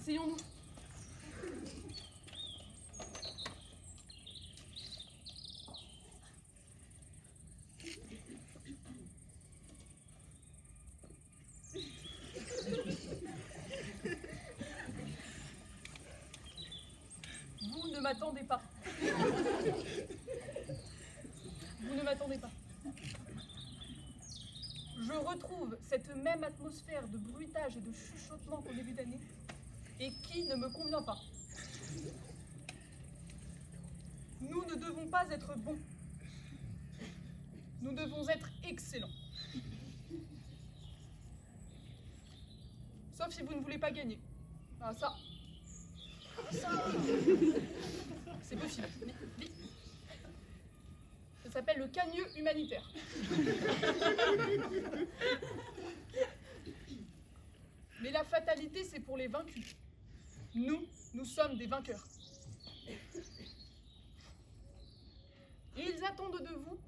Asseyons-nous. Vous ne m'attendez pas. Vous ne m'attendez pas. Je retrouve cette même atmosphère de bruitage et de chuchotement qu'au début d'année, et qui ne me convient pas. Nous ne devons pas être bons. Nous devons être excellents. Sauf si vous ne voulez pas gagner. Ah, ça, c'est possible. Vite. Ça s'appelle le cagneux humanitaire. Mais la fatalité, c'est pour les vaincus. Nous sommes des vainqueurs. Et ils attendent de vous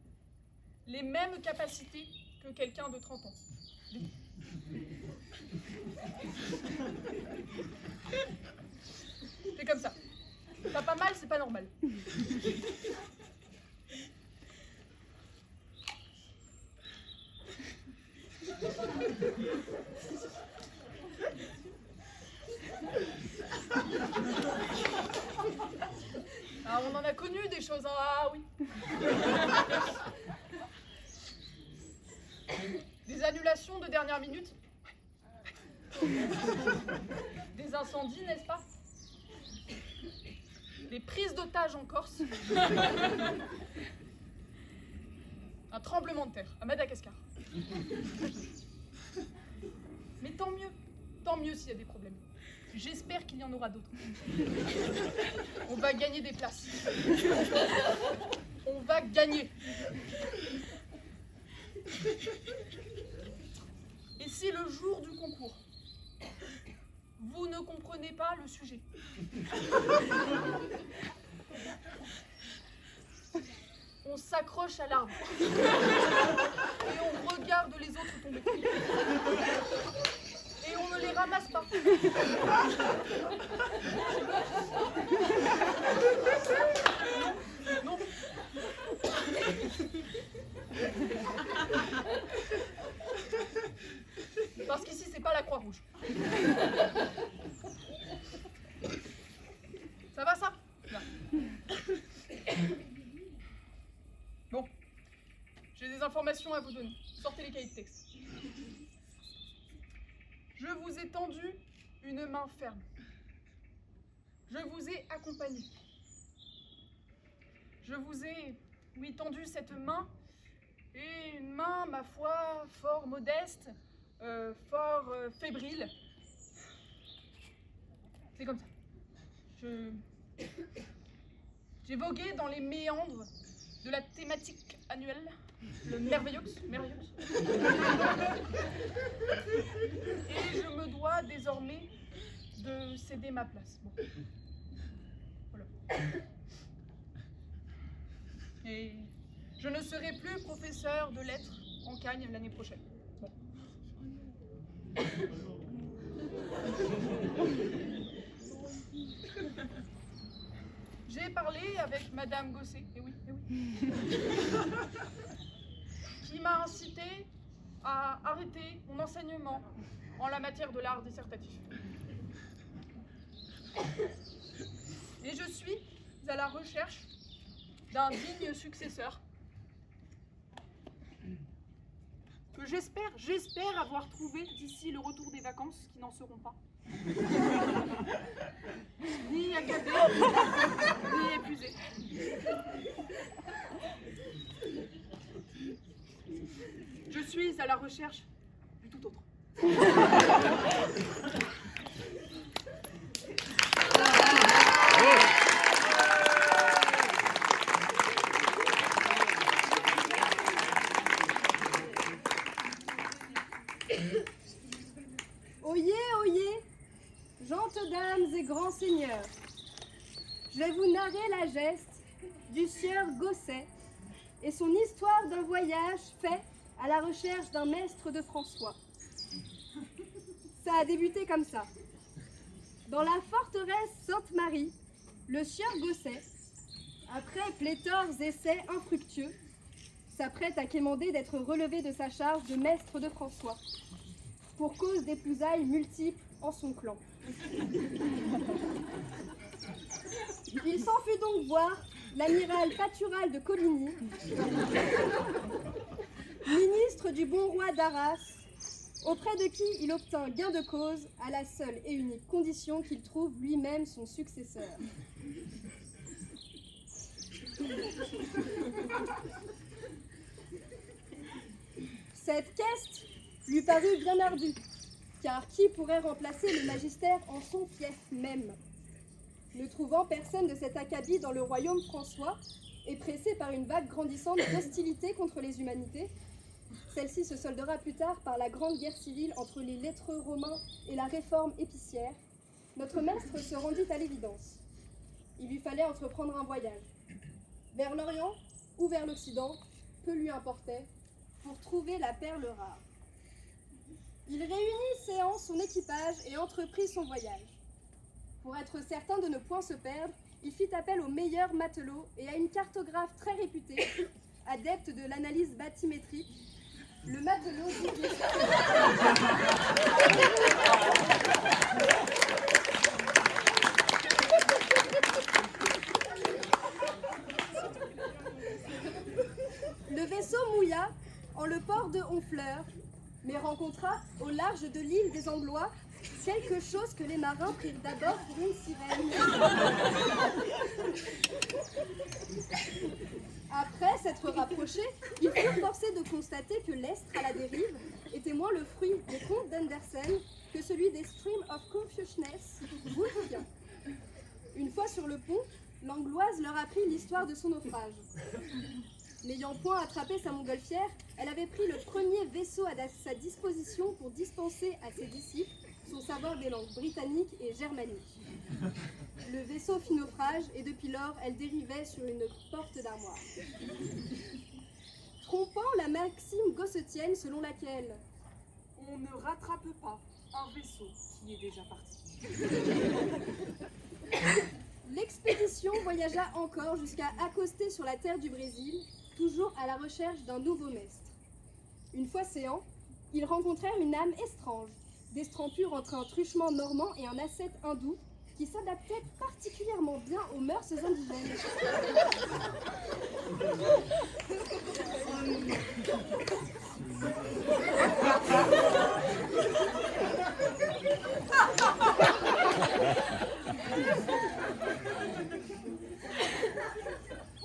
les mêmes capacités que quelqu'un de 30 ans. C'est comme ça. T'as pas mal, c'est pas normal. Ah, on en a connu des choses, hein. Ah oui. Des annulations de dernière minute. Des incendies, n'est-ce pas? Des prises d'otages en Corse. Un tremblement de terre à Madagascar. Mais tant mieux s'il y a des problèmes. J'espère qu'il y en aura d'autres. On va gagner des places. On va gagner. Et si le jour du concours, vous ne comprenez pas le sujet, on s'accroche à l'arbre et on regarde les autres tomber. Et on ne les ramasse pas. Non. Parce qu'ici, c'est pas la Croix-Rouge. Ça va, ça? Là. Bon. J'ai des informations à vous donner. Sortez les cahiers de texte. Je vous ai tendu une main ferme. Je vous ai accompagné. Je vous ai, oui, tendu cette main, et une main, ma foi, fort modeste, fort fébrile. C'est comme ça. J'ai vogué dans les méandres de la thématique annuelle, le Merveilleux. Et je me dois désormais de céder ma place. Bon. Voilà. Et je ne serai plus professeur de lettres en Cagne l'année prochaine. Bon. J'ai parlé avec Madame Gosset, eh oui, qui m'a incité à arrêter mon enseignement en la matière de l'art dissertatif. Et je suis à la recherche d'un digne successeur que j'espère avoir trouvé d'ici le retour des vacances qui n'en seront pas. Ni accablé, ni épuisé. Je suis à la recherche du tout autre. Oyez, oyez, gentes dames et grands seigneurs, je vais vous narrer la geste du sieur Gosset et son histoire d'un voyage fait à la recherche d'un maître de François. Ça a débuté comme ça. Dans la forteresse Sainte-Marie, le sieur Gosset, après pléthores essais infructueux, s'apprête à quémander d'être relevé de sa charge de maître de François, pour cause d'épousailles multiples en son clan. Il s'en fut donc voir l'amiral Patural de Coligny, ministre du bon roi d'Arras, auprès de qui il obtint gain de cause à la seule et unique condition qu'il trouve lui-même son successeur. Cette quête lui parut bien ardue, car qui pourrait remplacer le magistère en son fief même? Ne trouvant personne de cet acabit dans le royaume François, et pressé par une vague grandissante d'hostilité contre les humanités, celle-ci se soldera plus tard par la grande guerre civile entre les lettreux romains et la réforme épicière, notre maître se rendit à l'évidence. Il lui fallait entreprendre un voyage. Vers l'Orient ou vers l'Occident, peu lui importait, pour trouver la perle rare. Il réunit séant son équipage et entreprit son voyage. Pour être certain de ne point se perdre, il fit appel aux meilleurs matelots et à une cartographe très réputée, adepte de l'analyse bathymétrique, le matelot Dupuis. Le vaisseau mouilla en le port de Honfleur, mais rencontra au large de l'île des Anglois quelque chose que les marins prirent d'abord pour une sirène. Après s'être rapprochés, ils furent forcés de constater que l'Estre à la dérive était moins le fruit des contes d'Andersen que celui des Stream of Consciousness woolfiens. Une fois sur le pont, l'Angloise leur apprit l'histoire de son naufrage. N'ayant point attrapé sa montgolfière, elle avait pris le premier vaisseau à sa disposition pour dispenser à ses disciples son savoir des langues britanniques et germaniques. Le vaisseau fit naufrage et depuis lors, elle dérivait sur une porte d'armoire. Trompant la maxime gossetienne selon laquelle On ne rattrape pas un vaisseau qui est déjà parti. L'expédition voyagea encore jusqu'à accoster sur la terre du Brésil, toujours à la recherche d'un nouveau maître. Une fois séants, ils rencontrèrent une âme étrange, d'estrampure entre un truchement normand et un ascète hindou, qui s'adaptait particulièrement bien aux mœurs indigènes.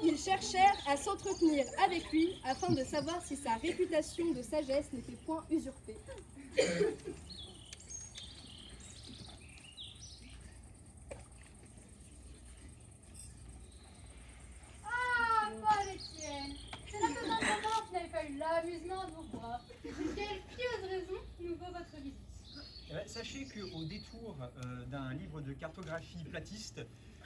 Ils cherchèrent à s'entretenir avec lui afin de savoir si sa réputation de sagesse n'était point usurpée. Ah, Paul Étienne, cela faisait un moment que je n'avais pas eu l'amusement de vous voir. Quelle pieuse raison nous vaut votre visite? Sachez qu'au détour d'un livre de cartographie platiste,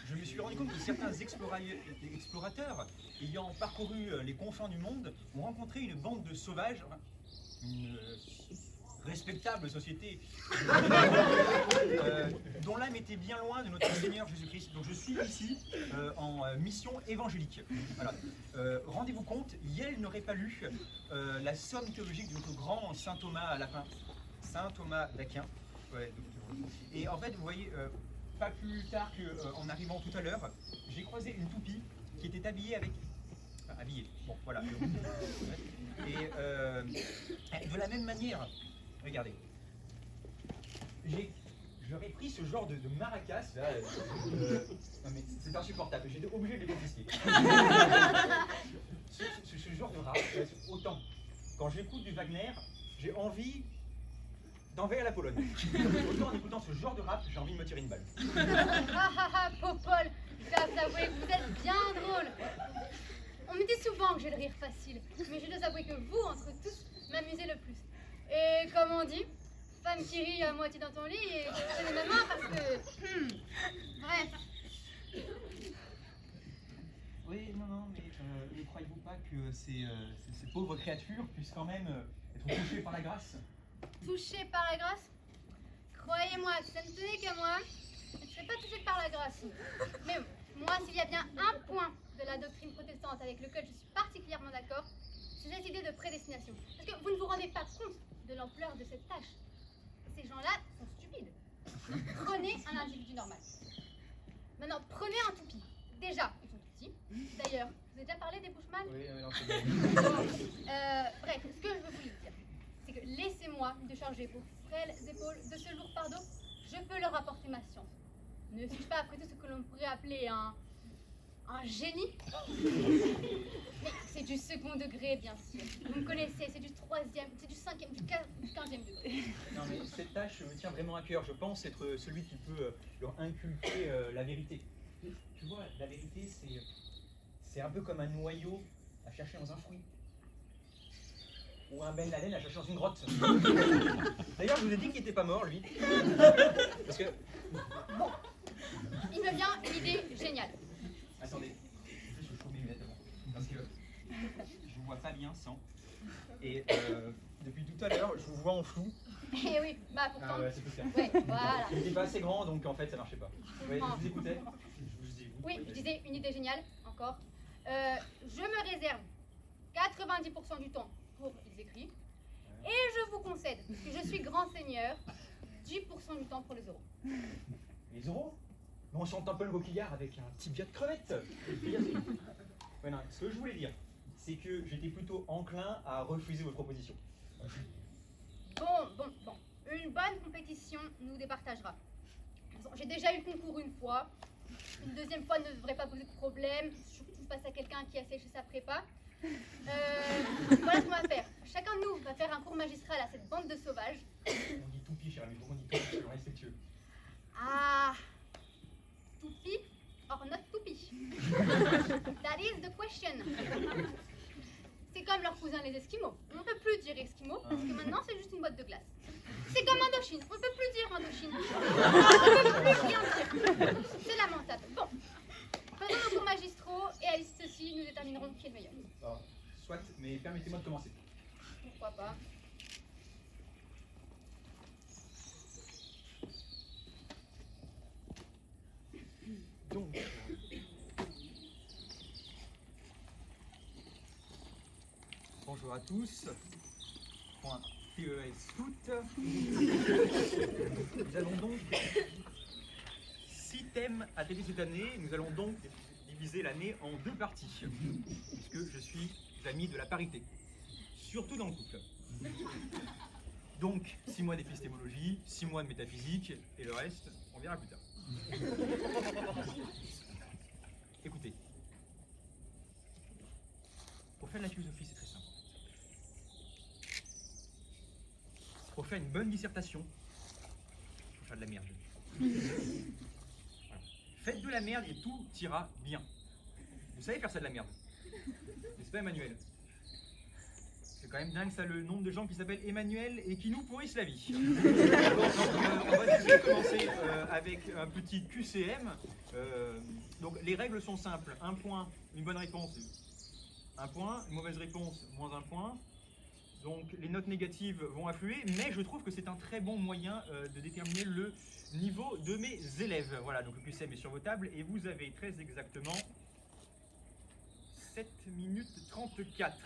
je me suis rendu compte que certains explorateurs, ayant parcouru les confins du monde, ont rencontré une bande de sauvages, une respectable société, dont l'âme était bien loin de notre Seigneur Jésus-Christ. Donc je suis ici en mission évangélique. Voilà. Rendez-vous compte, Yel n'aurait pas lu la somme théologique de notre grand saint Thomas à la fin. Saint Thomas d'Aquin. Ouais, et en fait, vous voyez, pas plus tard qu'en arrivant tout à l'heure, j'ai croisé une toupie qui était habillée avec... Enfin, habillée, bon, voilà. Et de la même manière, regardez, j'aurais pris ce genre de maracas, là, non mais c'est insupportable, j'étais obligé de les confisquer. Ce genre de rap, autant, quand j'écoute du Wagner, j'ai envie d'envahir la Pologne. Autant en écoutant ce genre de rap, j'ai envie de me tirer une balle. Popol, je dois vous avouer que vous êtes bien drôle. On me dit souvent que j'ai le rire facile, mais je dois avouer que vous, entre tous, m'amusez le plus. Et comme on dit, femme qui rit à moitié dans ton lit et qui te donne ma main parce que... Bref. Oui, non, mais ne croyez-vous pas que ces pauvres créatures puissent quand même être touchées par la grâce? Touché par la grâce? Croyez-moi, si ça ne tenait qu'à moi, je ne serais pas touchée par la grâce. Mais moi, s'il y a bien un point de la doctrine protestante avec lequel je suis particulièrement d'accord, c'est cette idée de prédestination. Parce que vous ne vous rendez pas compte de l'ampleur de cette tâche. Ces gens-là sont stupides. Prenez un individu normal. Maintenant, prenez un toupie. Déjà, ils sont petits. D'ailleurs, vous avez déjà parlé des Bushman? Oui, non, c'est bon. Bref, ce que je veux vous dire, c'est que laissez-moi décharger vos frêles épaules de ce lourd fardeau. Je peux leur apporter ma science. Ne suis-je pas après tout ce que l'on pourrait appeler un génie? Mais c'est du second degré, bien sûr. Vous me connaissez, c'est du troisième, c'est du cinquième, du 15e degré. Non, mais cette tâche me tient vraiment à cœur. Je pense être celui qui peut leur inculquer la vérité. Tu vois, la vérité, c'est un peu comme un noyau à chercher dans un fruit. Ou un Ben Laden à chercher dans une grotte. D'ailleurs, je vous ai dit qu'il n'était pas mort, lui. Parce que... Bon, il me vient une idée géniale. Attendez, je vais chauffer mes lunettes avant. Parce que je ne vois pas bien sans. Et depuis tout à l'heure, je vous vois en flou. Eh oui, bah pourtant. Ah ouais, c'est tout ça. Ouais, voilà. Il n'était pas assez grand, donc en fait, ça marchait pas. Ouais, je vous écoutais. Je vous écoute. Oui, je disais une idée géniale, encore. Je me réserve 90% du temps pour les écrits. Et je vous concède, parce que je suis grand seigneur, 10% du temps pour les euros. Les euros? Mais on chante un peu le coquillard avec un petit biais de crevettes. Ouais, non, ce que je voulais dire, c'est que j'étais plutôt enclin à refuser votre proposition. Bon. Une bonne compétition nous départagera. De toute façon, j'ai déjà eu le concours une fois. Une deuxième fois ne devrait pas poser de problème, surtout face à quelqu'un qui a séché sa prépa. Voilà ce qu'on va faire. Chacun de nous va faire un cours magistral à cette bande de sauvages. On dit toupie, cher ami, on dit toupie, c'est respectueux. Ah, toupie or not toupie. That is the question. C'est comme leurs cousins les Esquimaux. On ne peut plus dire Esquimaux parce que maintenant c'est juste une boîte de glace. C'est comme Indochine. On ne peut plus dire Indochine. On ne peut plus rien dire. C'est lamentable. Bon, faisons nos cours magistraux et à l'issue de ceci, nous déterminerons qui est le meilleur. Alors, soit, mais permettez-moi de commencer. Pourquoi pas? Donc, bonjour à tous. Point PES toutes. Nous allons donc 6 thèmes à traiter cette année. Nous allons donc diviser l'année en 2 parties, puisque je suis ami de la parité, surtout dans le couple. Donc 6 mois d'épistémologie, 6 mois de métaphysique, et le reste, on verra plus tard. Écoutez, pour faire de la philosophie, c'est très simple. Pour faire une bonne dissertation, il faut faire de la merde. Voilà. Faites de la merde et tout ira bien. Vous savez faire ça de la merde, n'est-ce pas, Emmanuel? C'est quand même dingue ça, le nombre de gens qui s'appellent Emmanuel et qui nous pourrissent la vie. On va déjà commencer avec un petit QCM. Donc les règles sont simples. Un point, une bonne réponse, un point. Une mauvaise réponse, moins un point. Donc les notes négatives vont affluer, mais je trouve que c'est un très bon moyen de déterminer le niveau de mes élèves. Voilà, donc le QCM est sur vos tables et vous avez très exactement 7 minutes 34.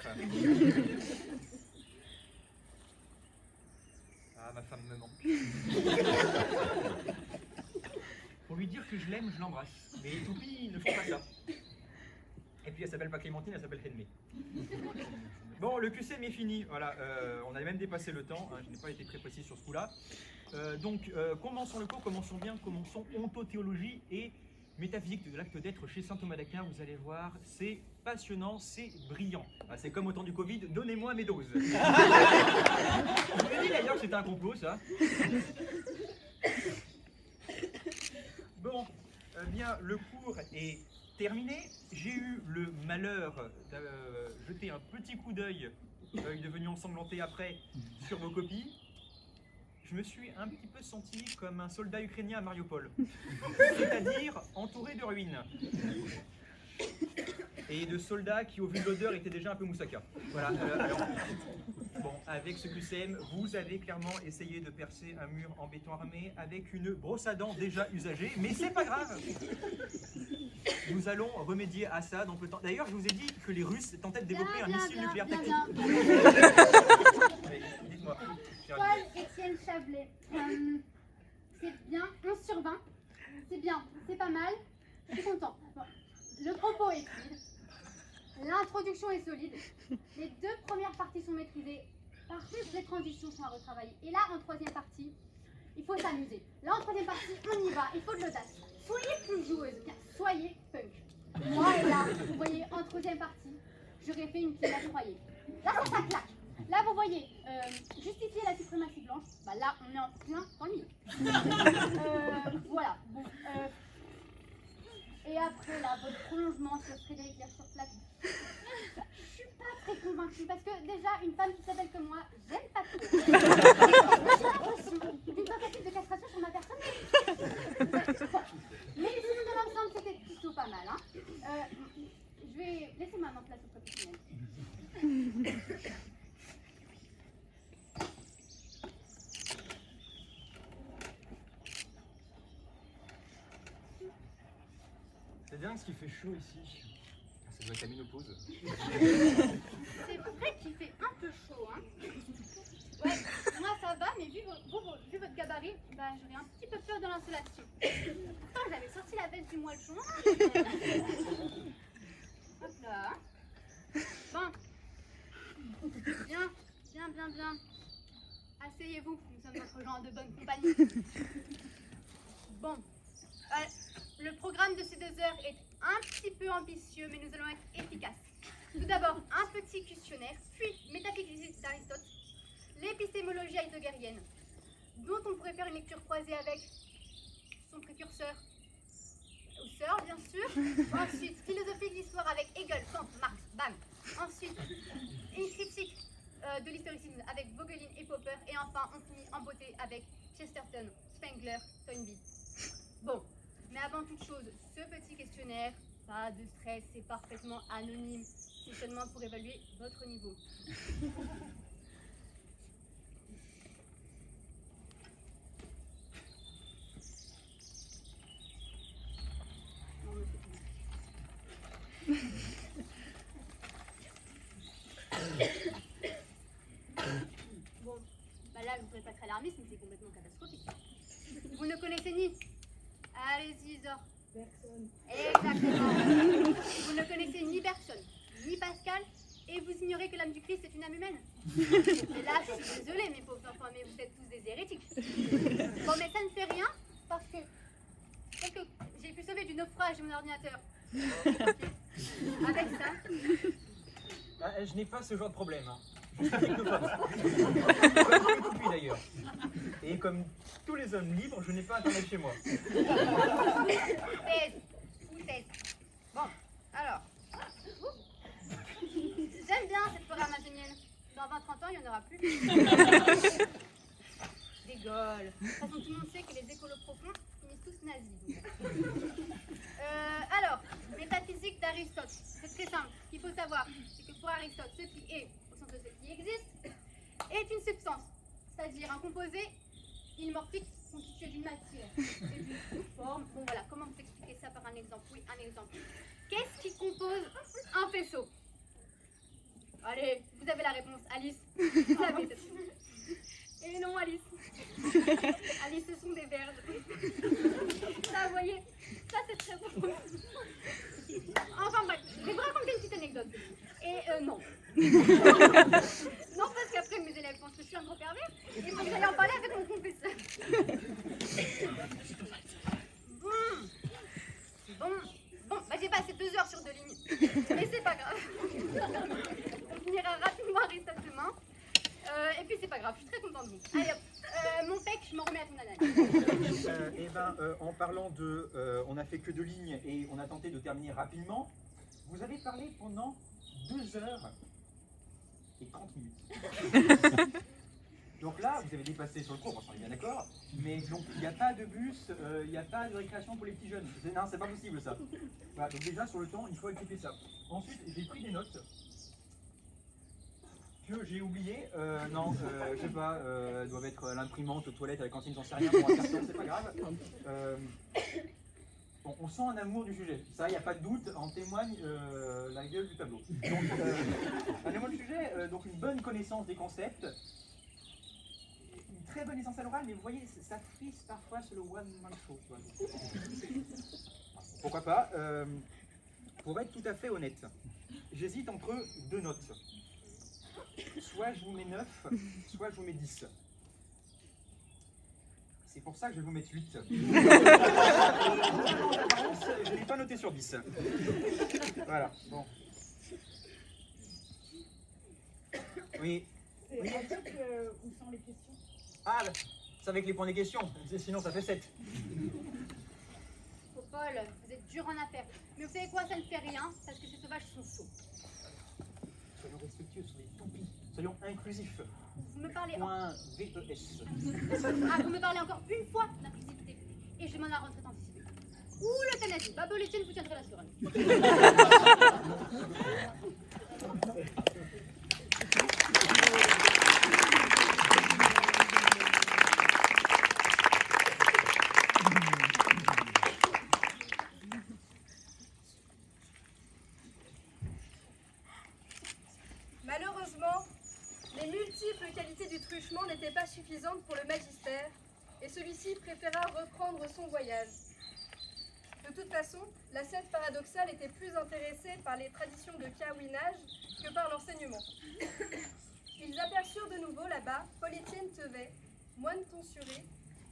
Ah, ma femme me manque. Pour lui dire que je l'aime, je l'embrasse. Mais les toupies ne font pas ça. Et puis elle s'appelle pas Clémentine, elle s'appelle Henmé. Bon, le QCM est fini. Voilà, on avait même dépassé le temps. Hein, je n'ai pas été très précis sur ce coup-là. Commençons le cours, commençons bien, commençons ontothéologie et métaphysique de l'acte d'être chez saint Thomas d'Aquin. Vous allez voir, c'est passionnant, c'est brillant. Ah, c'est comme au temps du Covid, donnez-moi mes doses. Je vous ai dit d'ailleurs que c'était un complot, ça. Bon, bien, le cours est terminé. J'ai eu le malheur de jeter un petit coup d'œil, œil devenu ensanglanté après, sur vos copies. Je me suis un petit peu senti comme un soldat ukrainien à Mariupol, c'est-à-dire entouré de ruines. Et de soldats qui, au vu de l'odeur, étaient déjà un peu moussaka. Voilà, alors, bon, avec ce QCM, vous avez clairement essayé de percer un mur en béton armé avec une brosse à dents déjà usagée, mais c'est pas grave. Nous allons remédier à ça dans peu de temps. D'ailleurs, je vous ai dit que les Russes tentaient de développer un missile nucléaire tactique. Dites-moi. Paul-Étienne Chablais. C'est bien, 11 sur 20. C'est bien, c'est pas mal. Je suis content. Bon. Le propos est fluide. L'introduction est solide. Les deux premières parties sont maîtrisées. Par contre, les transitions sont à retravailler. Et là, en troisième partie, il faut s'amuser. Là, en troisième partie, on y va. Il faut de l'audace. Soyez plus joueuse, bien, soyez punk. Moi, et là, vous voyez, en troisième partie, j'aurais fait une petite croyez. Là, ça claque. Là, vous voyez, justifier la suprématie blanche, bah là, on est en plein dans le milieu. Voilà. Bon, et après, là, votre prolongement sur Frédéric Lerche sur Platon. Je suis pas très convaincue parce que déjà, une femme qui s'appelle comme moi, j'aime pas trop. D'une tentative de castration sur ma personne. Mais sinon, dans l'ensemble, c'était plutôt pas mal. Hein. Je vais laisser maintenant place au professionnel. C'est dingue ce qu'il fait chaud ici. Ça doit être la ménopause. C'est vrai qu'il fait un peu chaud, hein. Ouais, moi ça va, mais vu votre gabarit, bah j'aurais un petit peu peur de l'insolation. Pourtant j'avais sorti la veste du moelchon. Hop là. Bon. Bien. Asseyez-vous, nous sommes votre genre de bonne compagnie. Bon. Le programme de ces 2 heures est un petit peu ambitieux, mais nous allons être efficaces. Tout d'abord, un petit questionnaire, puis métaphysique d'Aristote, l'épistémologie heideggerienne, dont on pourrait faire une lecture croisée avec son précurseur, Husserl bien sûr. Ensuite, philosophie de l'histoire avec Hegel, Kant, Marx, bam. Ensuite, une critique de l'historicisme avec Vogelin et Popper. Et enfin, on finit en beauté avec Chesterton, Spengler, Toynbee. Bon. Mais avant toute chose, ce petit questionnaire, pas de stress, c'est parfaitement anonyme. C'est seulement pour évaluer votre niveau. Non, mais c'est bon, bah là, vous ne pouvez pas être alarmiste, mais c'est complètement catastrophique. Vous ne connaissez ni... Allez-y, Zor. Personne. Exactement. Vous ne connaissez ni Bergson, ni Pascal, et vous ignorez que l'âme du Christ est une âme humaine. Et là, je suis désolée, mes pauvres enfants, mais vous êtes tous des hérétiques. Bon, mais ça ne fait rien, parce que j'ai pu sauver du naufrage de mon ordinateur. Avec ça. Je n'ai pas ce genre de problème. Hein. Je suis technophobe. Comme depuis d'ailleurs. Et comme tous les hommes libres, je n'ai pas internet chez moi. Foutaise. Bon, alors. J'aime bien cette forêt amazonienne. Dans 20-30 ans, il n'y en aura plus. Je rigole. De toute façon, tout le monde sait que les écolos profonds finissent tous nazis. Alors, métaphysique d'Aristote. C'est très simple. Ce qu'il faut savoir, c'est que pour Aristote, ce qui est, au sens de ce qui existe, est une substance, c'est-à-dire un composé ilmorphique constitué d'une matière et d'une forme. Bon voilà, comment vous expliquer ça par un exemple? Oui, un exemple. Qu'est-ce qui compose un faisceau? Allez, vous avez la réponse, Alice. Vous savez cette... Et non, Alice. Alice, ce sont des verges. Ça, vous voyez, ça c'est très beau. Enfin bref, je vais vous raconter une petite anecdote. Et non. Non, parce qu'après mes élèves pensent que je suis un gros pervers. Et il faut que j'aille en parler avec mon confesseur. Bon, bah j'ai passé 2 heures sur 2 lignes. Mais c'est pas grave. On finira rapidement à résultat demain. Et puis c'est pas grave, je suis très contente de vous. Allez hop, mon pec, je m'en remets à ton analyse. En parlant de... on a fait que 2 lignes et on a tenté de terminer rapidement. Vous avez parlé pendant 2 heures et 30 minutes. Donc là, vous avez dépassé sur le cours, on est bien d'accord. Mais donc, il n'y a pas de bus, il n'y a pas de récréation pour les petits jeunes. Non, c'est pas possible ça. Voilà, donc déjà, sur le temps, il faut accepter ça. Ensuite, j'ai pris des notes que j'ai oubliées. Je sais pas, elles doivent être à l'imprimante, aux toilettes, à la cantine, j'en sais rien. Pour un carton, c'est pas grave. On sent un amour du sujet. Ça, il n'y a pas de doute, en témoigne la gueule du tableau. Donc, un amour du sujet, donc une bonne connaissance des concepts. Une très bonne licence à l'oral, mais vous voyez, ça frise parfois sur le one-man show. Pourquoi pas pour être tout à fait honnête, j'hésite entre 2 notes. Soit je vous mets 9, soit je vous mets 10. C'est pour ça que je vais vous mettre 8. Je ne l'ai pas noté sur 10. Voilà, bon. Oui. C'est pratique où sont les questions? Ah, c'est avec les points des questions, sinon ça fait 7. Oh Paul, vous êtes dur en affaires. Mais vous savez quoi, ça ne fait rien, parce que ces sauvages sont sots. Soyons respectueux, soyons toupies, soyons inclusifs. Vous me parlez Point VES. vous me parlez encore une fois d'inclusivité. Et je demande la retraite anticipée. Ou l'euthanasie. Babo Létienne vous tiendrez la seringue. Malheureusement, les multiples qualités du truchement n'étaient pas suffisantes pour le magistère, et celui-ci préféra reprendre son voyage. De toute façon, la secte paradoxale était plus intéressée par les traditions de caouinage que par l'enseignement. Ils aperçurent de nouveau là-bas Paul-Étienne Tevet, moine tonsuré,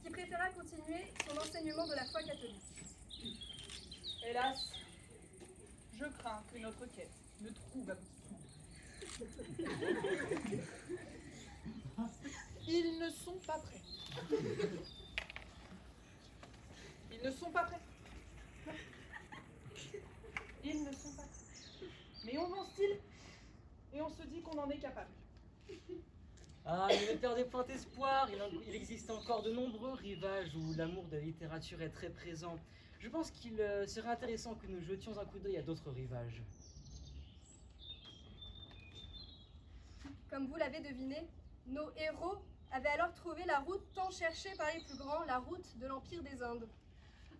qui préféra continuer son enseignement de la foi catholique. Hélas, je crains que notre quête ne trouve aboutissement. Ils ne sont pas prêts. Ils ne sont pas prêts. Ils ne sont pas prêts. Mais on pense-t-il et on se dit qu'on en est capable. Ah, mais ne perdez point espoir, il existe encore de nombreux rivages où l'amour de la littérature est très présent. Je pense qu'il serait intéressant que nous jetions un coup d'œil à d'autres rivages. Comme vous l'avez deviné, nos héros avaient alors trouvé la route tant cherchée par les plus grands, la route de l'Empire des Indes.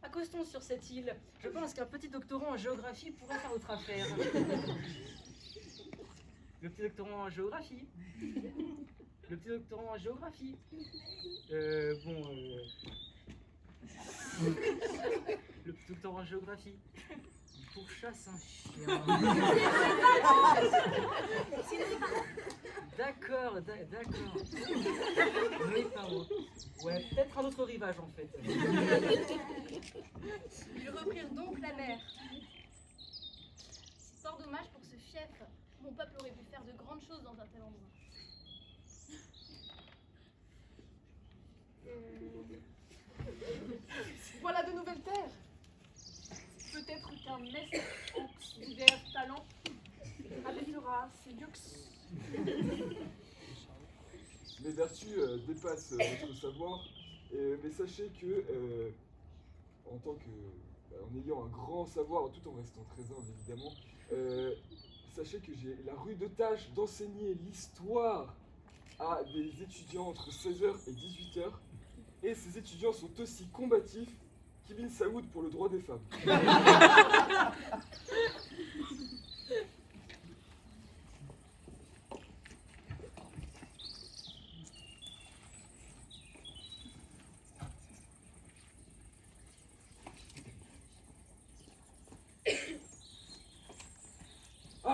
Accostons sur cette île. Je pense qu'un petit doctorant en géographie pourrait faire votre affaire. Le petit doctorant en géographie. Le petit doctorant en géographie. Le petit doctorant en géographie. Il pourchasse un chien. D'accord. Mais pas moi. Ouais, peut-être un autre rivage en fait. Ils reprirent donc la mer. C'est fort dommage pour ce fief. Mon peuple aurait pu faire de grandes choses dans un tel endroit. Voilà de nouvelles terres. Peut-être qu'un mestre aux divers talents abaissera ses luxe. Mes vertus dépassent votre savoir, mais sachez que, en ayant un grand savoir, tout en restant très humble évidemment, sachez que j'ai la rude tâche d'enseigner l'histoire à des étudiants entre 16h et 18h, et ces étudiants sont aussi combatifs qu'Ibn Saoud pour le droit des femmes.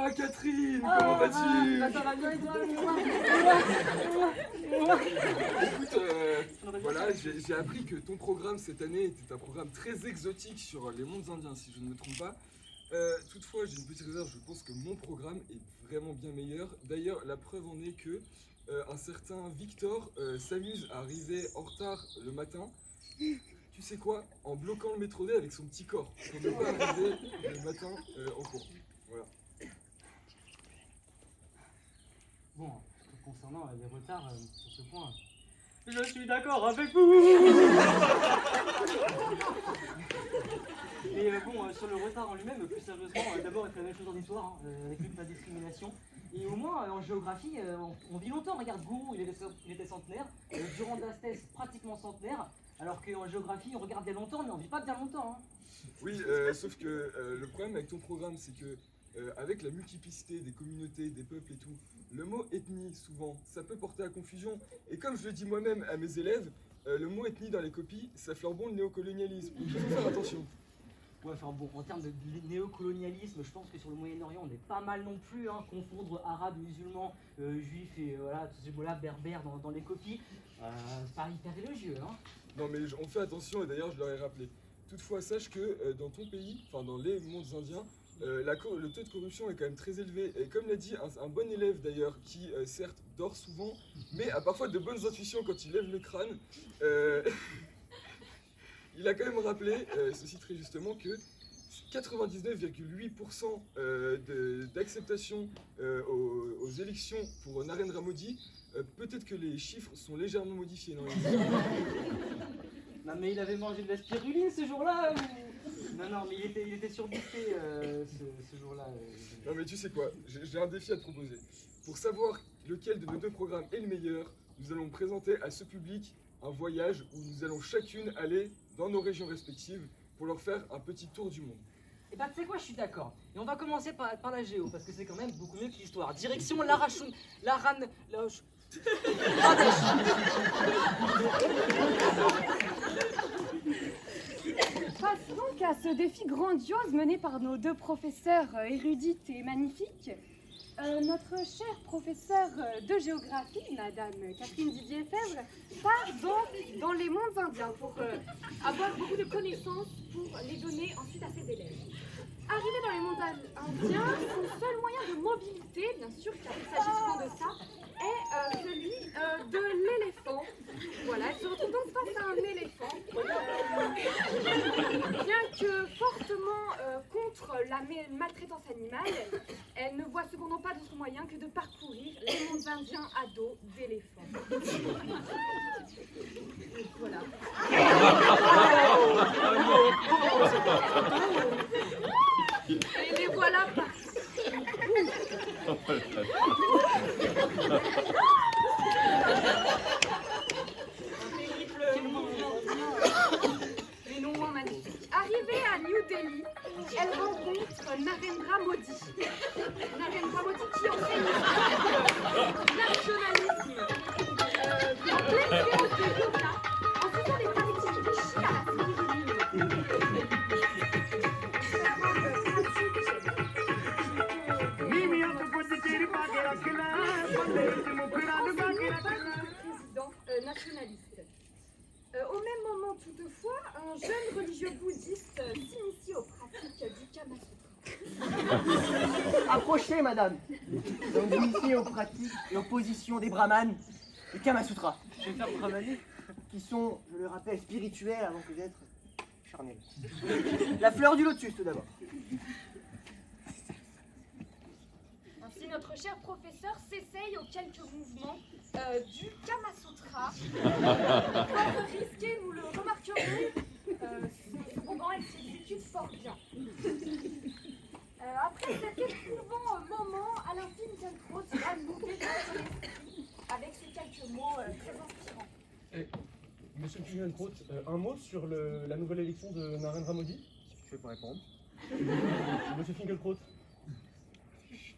Ah, Catherine, comment vas-tu? Ça va bien et toi? Écoute, voilà, j'ai appris que ton programme cette année était un programme très exotique sur les mondes indiens, si je ne me trompe pas. Toutefois, j'ai une petite réserve, je pense que mon programme est vraiment bien meilleur. D'ailleurs, la preuve en est que un certain Victor s'amuse à arriver en retard le matin. Tu sais quoi? En bloquant le métro D avec son petit corps, pour ne pas arriver le matin en cours. Voilà. Bon, concernant les retards sur ce point, je suis d'accord avec vous. Et bon, sur le retard en lui-même, plus sérieusement, d'abord il fait la même chose en histoire, hein, avec toute la discrimination. Et au moins en géographie, on vit longtemps. Regarde, Gourou, il était centenaire, Durand d'Astès pratiquement centenaire, alors qu'en géographie, on regarde bien longtemps, mais on vit pas bien longtemps. Hein. Oui, sauf que le problème avec ton programme, c'est que avec la multiplicité des communautés, des peuples et tout, le mot ethnie, souvent, ça peut porter à confusion. Et comme je le dis moi-même à mes élèves, le mot ethnie dans les copies, ça fleure bon le néocolonialisme. Donc il faut faire attention. Ouais, enfin bon, en termes de néocolonialisme, je pense que sur le Moyen-Orient, on est pas mal non plus, hein, confondre arabes, musulmans, juifs et voilà, tous ces mots-là berbères dans les copies, c'est pas hyper élogieux, hein. Non mais on fait attention et d'ailleurs je leur ai rappelé. Toutefois, sache que dans ton pays, enfin dans les mondes indiens, le taux de corruption est quand même très élevé. Et comme l'a dit un bon élève d'ailleurs, qui certes dort souvent, mais a parfois de bonnes intuitions quand il lève le crâne, il a quand même rappelé, ceci très justement, que 99,8% d'acceptation aux élections pour Narendra Modi, peut-être que les chiffres sont légèrement modifiés dans les Non mais il avait mangé de la spiruline ce jour-là ou... Non, mais il était surboosté ce jour-là. Non mais tu sais quoi, j'ai un défi à te proposer. Pour savoir lequel de nos deux programmes est le meilleur, nous allons présenter à ce public un voyage où nous allons chacune aller dans nos régions respectives pour leur faire un petit tour du monde. Et bah tu sais quoi, je suis d'accord. Et on va commencer par la géo, parce que c'est quand même beaucoup mieux que l'histoire. Direction Larachun... Face donc à ce défi grandiose mené par nos deux professeurs érudites et magnifiques, notre chère professeure de géographie, Madame Catherine Didier-Fèvre, part donc dans les mondes indiens pour avoir beaucoup de connaissances pour les donner ensuite à ses élèves. Arrivé dans les mondes indiens, son seul moyen de mobilité, bien sûr, car il s'agit souvent de ça, est celui de l'éléphant. Voilà, elle se retrouve donc face à un éléphant. Bien que fortement contre la maltraitance animale, elle ne voit cependant pas d'autre moyen que de parcourir les mondes indiens à dos d'éléphants. Voilà. Et les voilà partis. Mais non moins magnifique. Arrivée à New Delhi, elle rencontre Narendra Modi. Narendra Modi qui enseigne le nationalisme en pleine séance de yoga en faisant des pratiques de chi à la spiruline. Président nationaliste. Au même moment, toutefois, un jeune religieux bouddhiste s'initie aux pratiques du Kama Sutra. Approchez, madame. Donc, vous initiez aux pratiques et aux positions des brahmanes du Kama Sutra. Je vais faire brahmaner. Qui sont, je le rappelle, spirituels avant que d'être charnels. La fleur du lotus, tout d'abord. Ainsi, notre cher professeur s'essaye aux quelques mouvements du Kama Sutra. Pas risqué, nous le remarquerons. Cependant, elle s'exécute fort bien. Après cet éprouvant moment, Alain Finkielkraut va nous détendre l'esprit avec ces quelques mots très inspirants. Monsieur Finkielkraut, un mot sur la nouvelle élection de Narendra Modi? Je vais pas répondre. Monsieur Finkielkraut.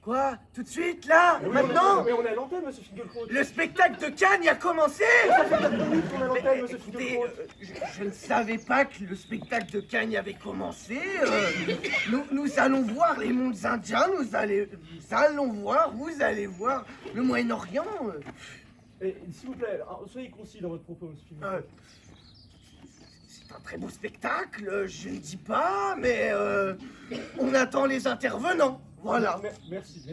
Quoi? Tout de suite, là? Oui, Maintenant? Mais on est à l'antenne, monsieur Finkielkraut. Le spectacle de Cannes a commencé! Ça fait 4 minutes qu'on est à l'antenne, monsieur Écoutez, Finkielkraut. je ne savais pas que le spectacle de Cannes avait commencé. Nous allons voir les mondes indiens, vous allez voir le Moyen-Orient. Et s'il vous plaît, soyez concis dans votre propos, monsieur Finkielkraut. C'est un très beau spectacle, je ne dis pas, mais on attend les intervenants. Voilà. Merci.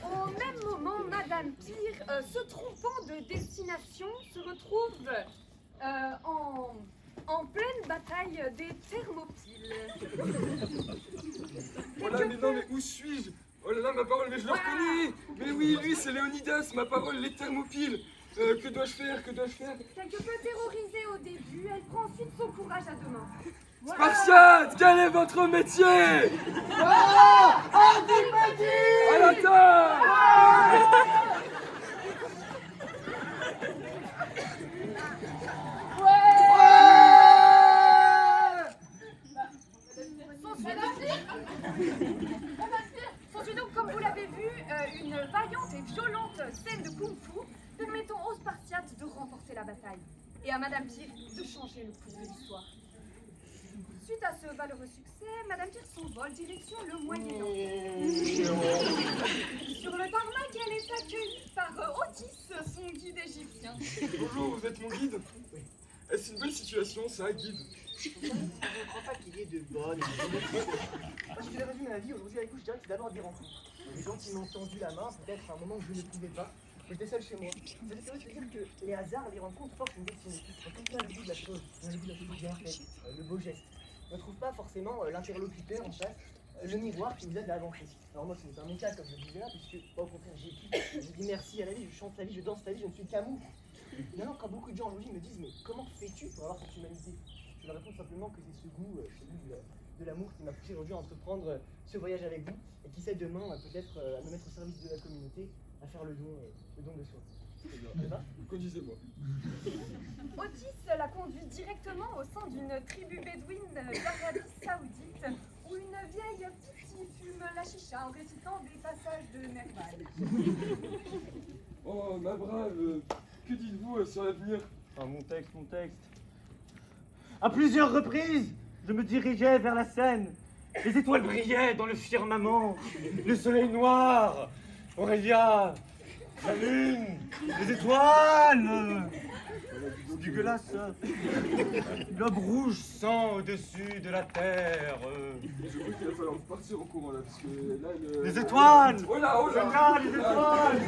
Au même moment, Madame Pire, se trompant de destination, se retrouve en pleine bataille des Thermopyles. Oh là, mais non, mais où suis-je? Oh là là, ma parole, mais je le reconnais! Mais oui, lui, c'est Léonidas, ma parole, les Thermopyles! Que dois-je faire? Quelque peu terrorisée au début, elle prend ensuite son courage à deux mains. Spartiate, quel est votre métier? À la table! S'ensuit donc, comme vous l'avez vu, une vaillante et violente scène de kung-fu permettant aux Spartiates de remporter la bataille et à Madame Pire de changer le cours de l'histoire. Suite à ce valeureux succès, Madame Pire s'envole direction le Moyen-Orient. Sur le tarmac, elle est accueillie par Otis, son guide égyptien. Bonjour, vous êtes mon guide? Est-ce une bonne situation, ça, guide? Je ne crois pas qu'il y ait de bonnes et de mauvaises choses. Moi, si je devais résumer ma vie aujourd'hui avec vous, je dirais que c'est d'abord des rencontres. Des gens qui m'ont tendu la main, peut-être à un moment où je ne pouvais pas. J'étais seul chez moi. C'est vrai de dire que les hasards, les rencontres forcent une destinée. Quand on a le goût de la chose, on a le goût de la chose bien faite, le beau geste. On ne trouve pas forcément l'interlocuteur en face, le miroir qui nous aide à avancer. Alors moi, ce n'est pas mon cas, comme je le disais là, puisque au contraire, je dis merci à la vie, je chante la vie, je danse la vie, je ne suis qu'amour. Maintenant, quand beaucoup de gens aujourd'hui me disent, mais comment fais-tu pour avoir cette humanité? Je leur réponds simplement que c'est ce goût, celui de l'amour qui m'a poussé aujourd'hui à entreprendre ce voyage avec vous et qui sait demain peut-être à me mettre au service de la communauté, à faire le don de soi. Conduisez-moi. Otis la conduit directement au sein d'une tribu bédouine d'Arabie Saoudite où une vieille Piti fume la chicha en récitant des passages de Nerval. Oh, ma brave, que dites-vous sur l'avenir? Ah, mon texte. À plusieurs reprises, je me dirigeais vers la Seine. Les étoiles brillaient dans le firmament. Le soleil noir, Aurélia, la lune, les étoiles. C'est dégueulasse, ça. L'aube rouge sang au-dessus de la terre. Je crois qu'il va falloir partir en courant là, parce que là, Les étoiles. Oh là! Regarde, les étoiles.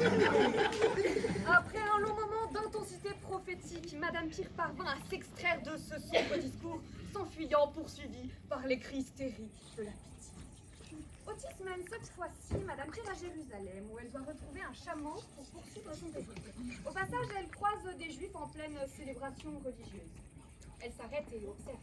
Après un long moment d'intensité prophétique, Madame Pire parvint à s'extraire de ce sombre discours, s'enfuyant poursuivie par les cris stériles de la pitié. Otis mène cette fois-ci Madame Pire à Jérusalem, où elle doit retrouver un chameau pour poursuivre son désir. Au passage, elle croise des juifs en pleine célébration religieuse. Elle s'arrête et observe.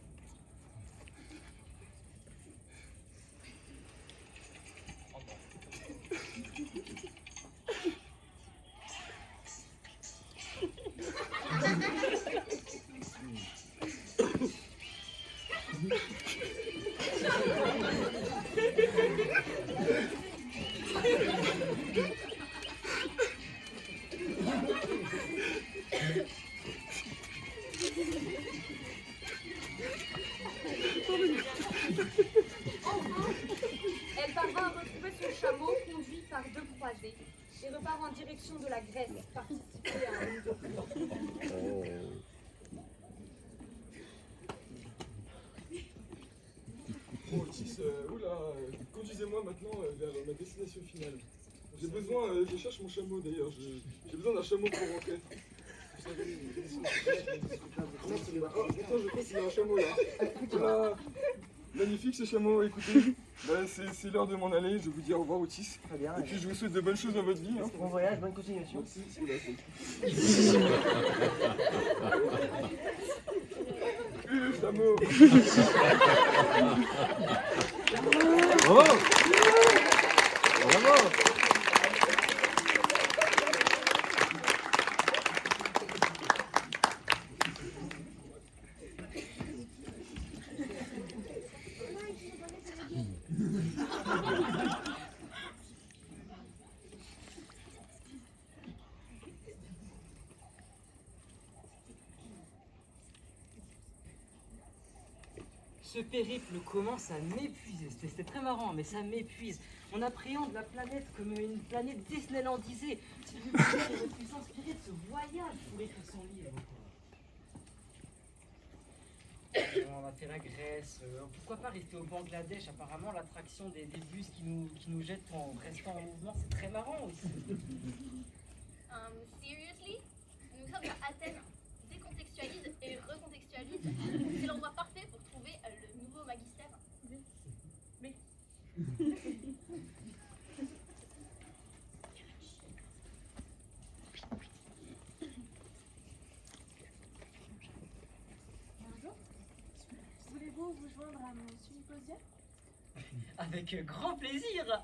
Elle parvint à retrouver son chameau conduit par deux croisés et repart en direction de la Grèce, participer à un nouveau plan. Bon, Otis, oula, conduisez-moi maintenant vers ma destination finale. J'ai besoin, je cherche mon chameau d'ailleurs, j'ai besoin d'un chameau pour rentrer. Vous savez, oh, attends, je crois qu'il y a un chameau là. Voilà. Magnifique ce chameau, écoutez, c'est l'heure de m'en aller, je vous dis au revoir Otis. Très bien. Et puis je vous souhaite de bonnes choses dans votre vie. Hein. Bon voyage, bonne continuation. Merci, oula, le chameau. Oh. Bravo. Ce périple commence à m'épuiser. C'était très marrant, mais ça m'épuise. On appréhende la planète comme une planète Disneylandisée. Si vous pouvez vous inspirer de ce voyage pour écrire son livre. On a fait la Grèce. Pourquoi pas rester au Bangladesh? Apparemment, l'attraction des bus qui nous jettent en restant en mouvement, c'est très marrant aussi. Seriously? Nous sommes à Athènes. Décontextualise et recontextualise. C'est l'endroit parfait pour trouver le nouveau magistère. Mais Bonjour. Voulez-vous vous joindre à mon symposium? Avec grand plaisir.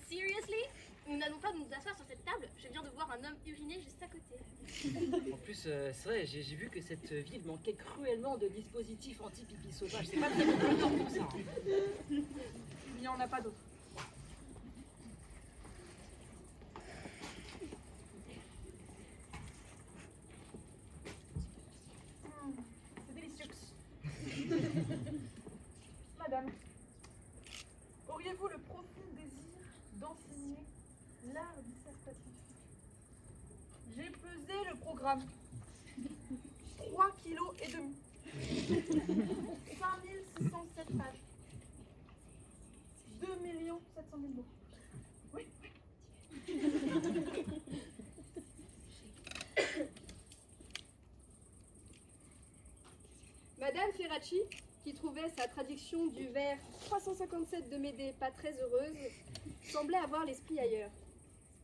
Seriously? Nous n'allons pas nous asseoir sur cette table. Je viens de voir un homme uriner juste à côté. En plus, c'est vrai, j'ai vu que cette ville manquait cruellement de dispositifs anti-pipi sauvage. C'est pas très convaincant tout ça. il n'y en a pas d'autre. C'est délicieux. Madame, auriez-vous le profond désir d'enseigner l'art dissertatif? J'ai pesé le programme. 3,5 kilos. 5607 pages. 2 700 000 mots. Oui. Madame Ferracci, qui trouvait sa traduction du vers 357 de Médée pas très heureuse, semblait avoir l'esprit ailleurs.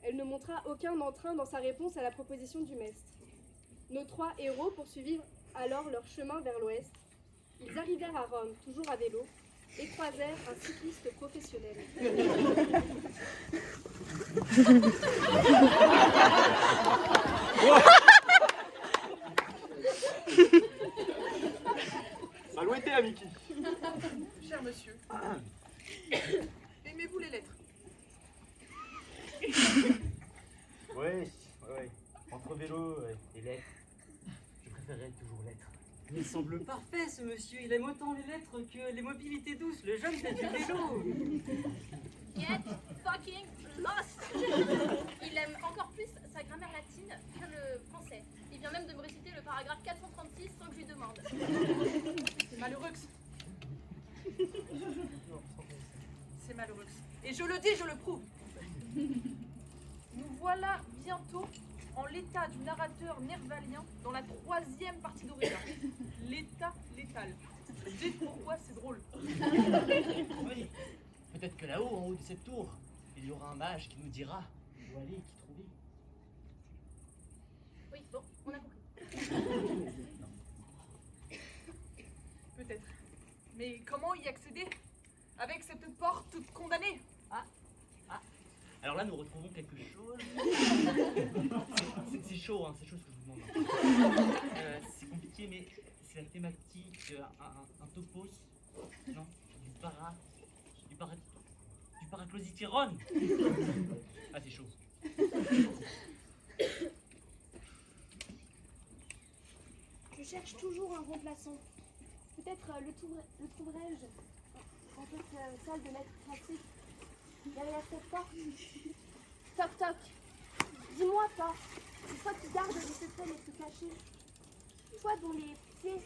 Elle ne montra aucun entrain dans sa réponse à la proposition du maître. Nos 3 héros poursuivirent alors leur chemin vers l'ouest. Ils arrivèrent à Rome, toujours à vélo, et croisèrent un cycliste professionnel. Saluez, amiki. Cher monsieur, aimez-vous les lettres? Oui. Entre vélo et lettres, je préférerais toujours lettres. Il semble parfait ce monsieur. Il aime autant les lettres que les mobilités douces. Le jeune fait du vélo. Get fucking lost! Il aime encore plus sa grammaire latine que le français. Il vient même de me réciter le paragraphe 436 sans que je lui demande. C'est malheureux. C'est malheureux. Et je le dis, je le prouve. Nous voilà bientôt en l'état du narrateur nervalien dans la 3e partie d'Aurélia. L'état létal. Dites pourquoi c'est drôle. Oui, peut-être que là-haut, en haut de cette tour, il y aura un mage qui nous dira où aller, qui trouver. Oui, bon, on a compris. Peut-être. Mais comment y accéder avec cette porte condamnée? Alors là, nous retrouvons quelque chose. C'est chaud, hein, c'est chaud ce que je vous demande. C'est compliqué, mais c'est la thématique, un topos, non, du paraclosityrone. Ah, c'est chaud. Je cherche toujours un remplaçant. Peut-être le trouverai-je dans cette salle de lettres classiques. Derrière cette porte. Toc toc. Dis-moi, toi, c'est toi qui gardes les secrets les plus cachés. Toi dont les pieds.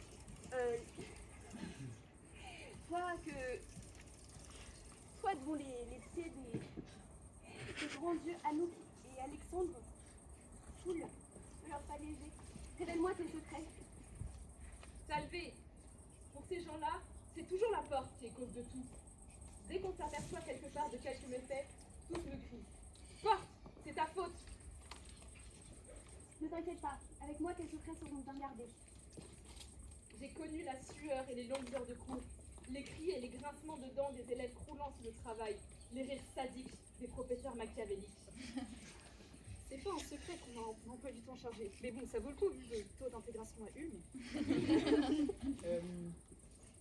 Toi dont les pieds des grands dieux Anouk et Alexandre foulent de leur pas léger. Révèle-moi tes secrets. Salvé. Pour ces gens-là, c'est toujours la porte qui est cause de tout. Dès qu'on s'aperçoit quelque part de quelque méfait, tous me crient. Porte, c'est ta faute. Ne t'inquiète pas, avec moi tes secrets seront bien gardés. J'ai connu la sueur et les longues heures de cours, les cris et les grincements de dents des élèves croulant sur le travail, les rires sadiques des professeurs machiavéliques. C'est pas un secret qu'on a un emploi du temps chargé, mais bon, ça vaut le coup vu le taux d'intégration à Ulm.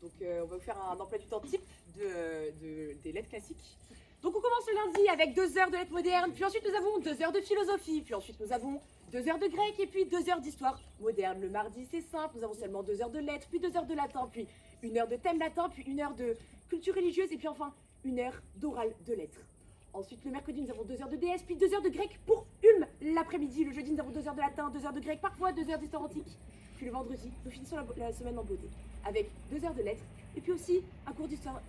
Donc on va vous faire un emploi du temps type des lettres classiques. Donc on commence le lundi avec 2 heures de lettres modernes, puis ensuite nous avons 2 heures de philosophie, puis ensuite nous avons 2 heures de grec et puis 2 heures d'histoire moderne. Le mardi c'est simple, nous avons seulement 2 heures de lettres, puis 2 heures de latin, puis 1 heure de thème latin, puis 1 heure de culture religieuse et puis enfin 1 heure d'oral de lettres. Ensuite le mercredi nous avons 2 heures de DS, puis 2 heures de grec pour l'après-midi. Le jeudi nous avons 2 heures de latin, 2 heures de grec, parfois 2 heures d'histoire antique. Puis le vendredi nous finissons la semaine en beauté avec 2 heures de lettres et puis aussi un cours d'histoire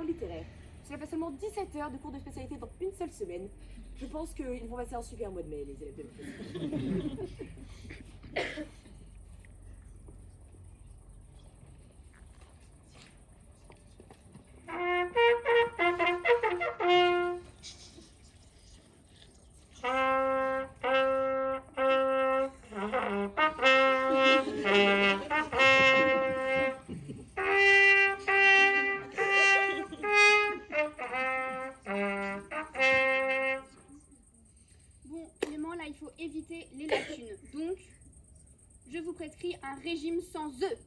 littéraire. Cela fait seulement 17 heures de cours de spécialité dans une seule semaine. Je pense qu'ils vont passer un super mois de mai, les élèves de notre classe. Bon, Clément, là, il faut éviter les lacunes. Donc, je vous prescris un régime sans œufs.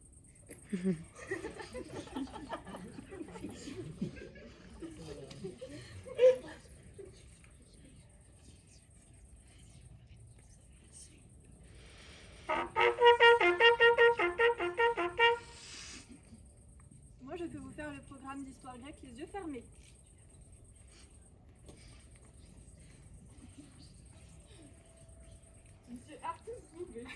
Moi, je peux vous faire le programme d'histoire grecque les yeux fermés. Monsieur Arthus Google.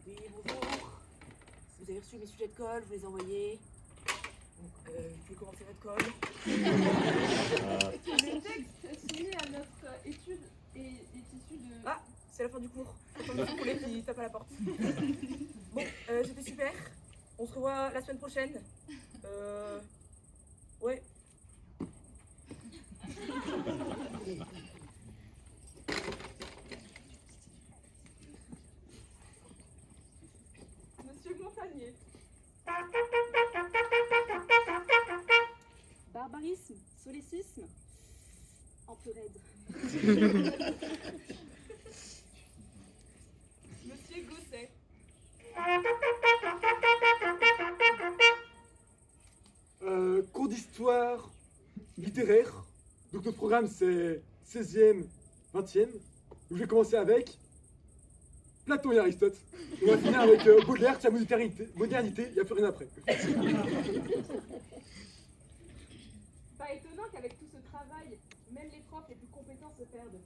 Oui, bonjour. Vous avez reçu mes sujets de colle, je vous les ai envoyés. Donc, vous pouvez commencer votre colle. Le texte soumis à notre étude est issu de... Ah, c'est la fin du cours. Attendez, pour les qui tapent à la porte. Bon, c'était super. On se revoit la semaine prochaine. Ouais. Monsieur Montagnier. Barbarisme, solécisme, un peu raide. Monsieur Gosset. Cours d'histoire littéraire. Donc notre programme c'est 16e, 20e. Je vais commencer avec Platon et Aristote. On va finir avec Baudelaire, sa modernité, il n'y a plus rien après. Pas étonnant qu'avec tout ce travail, même les profs les plus compétents se perdent.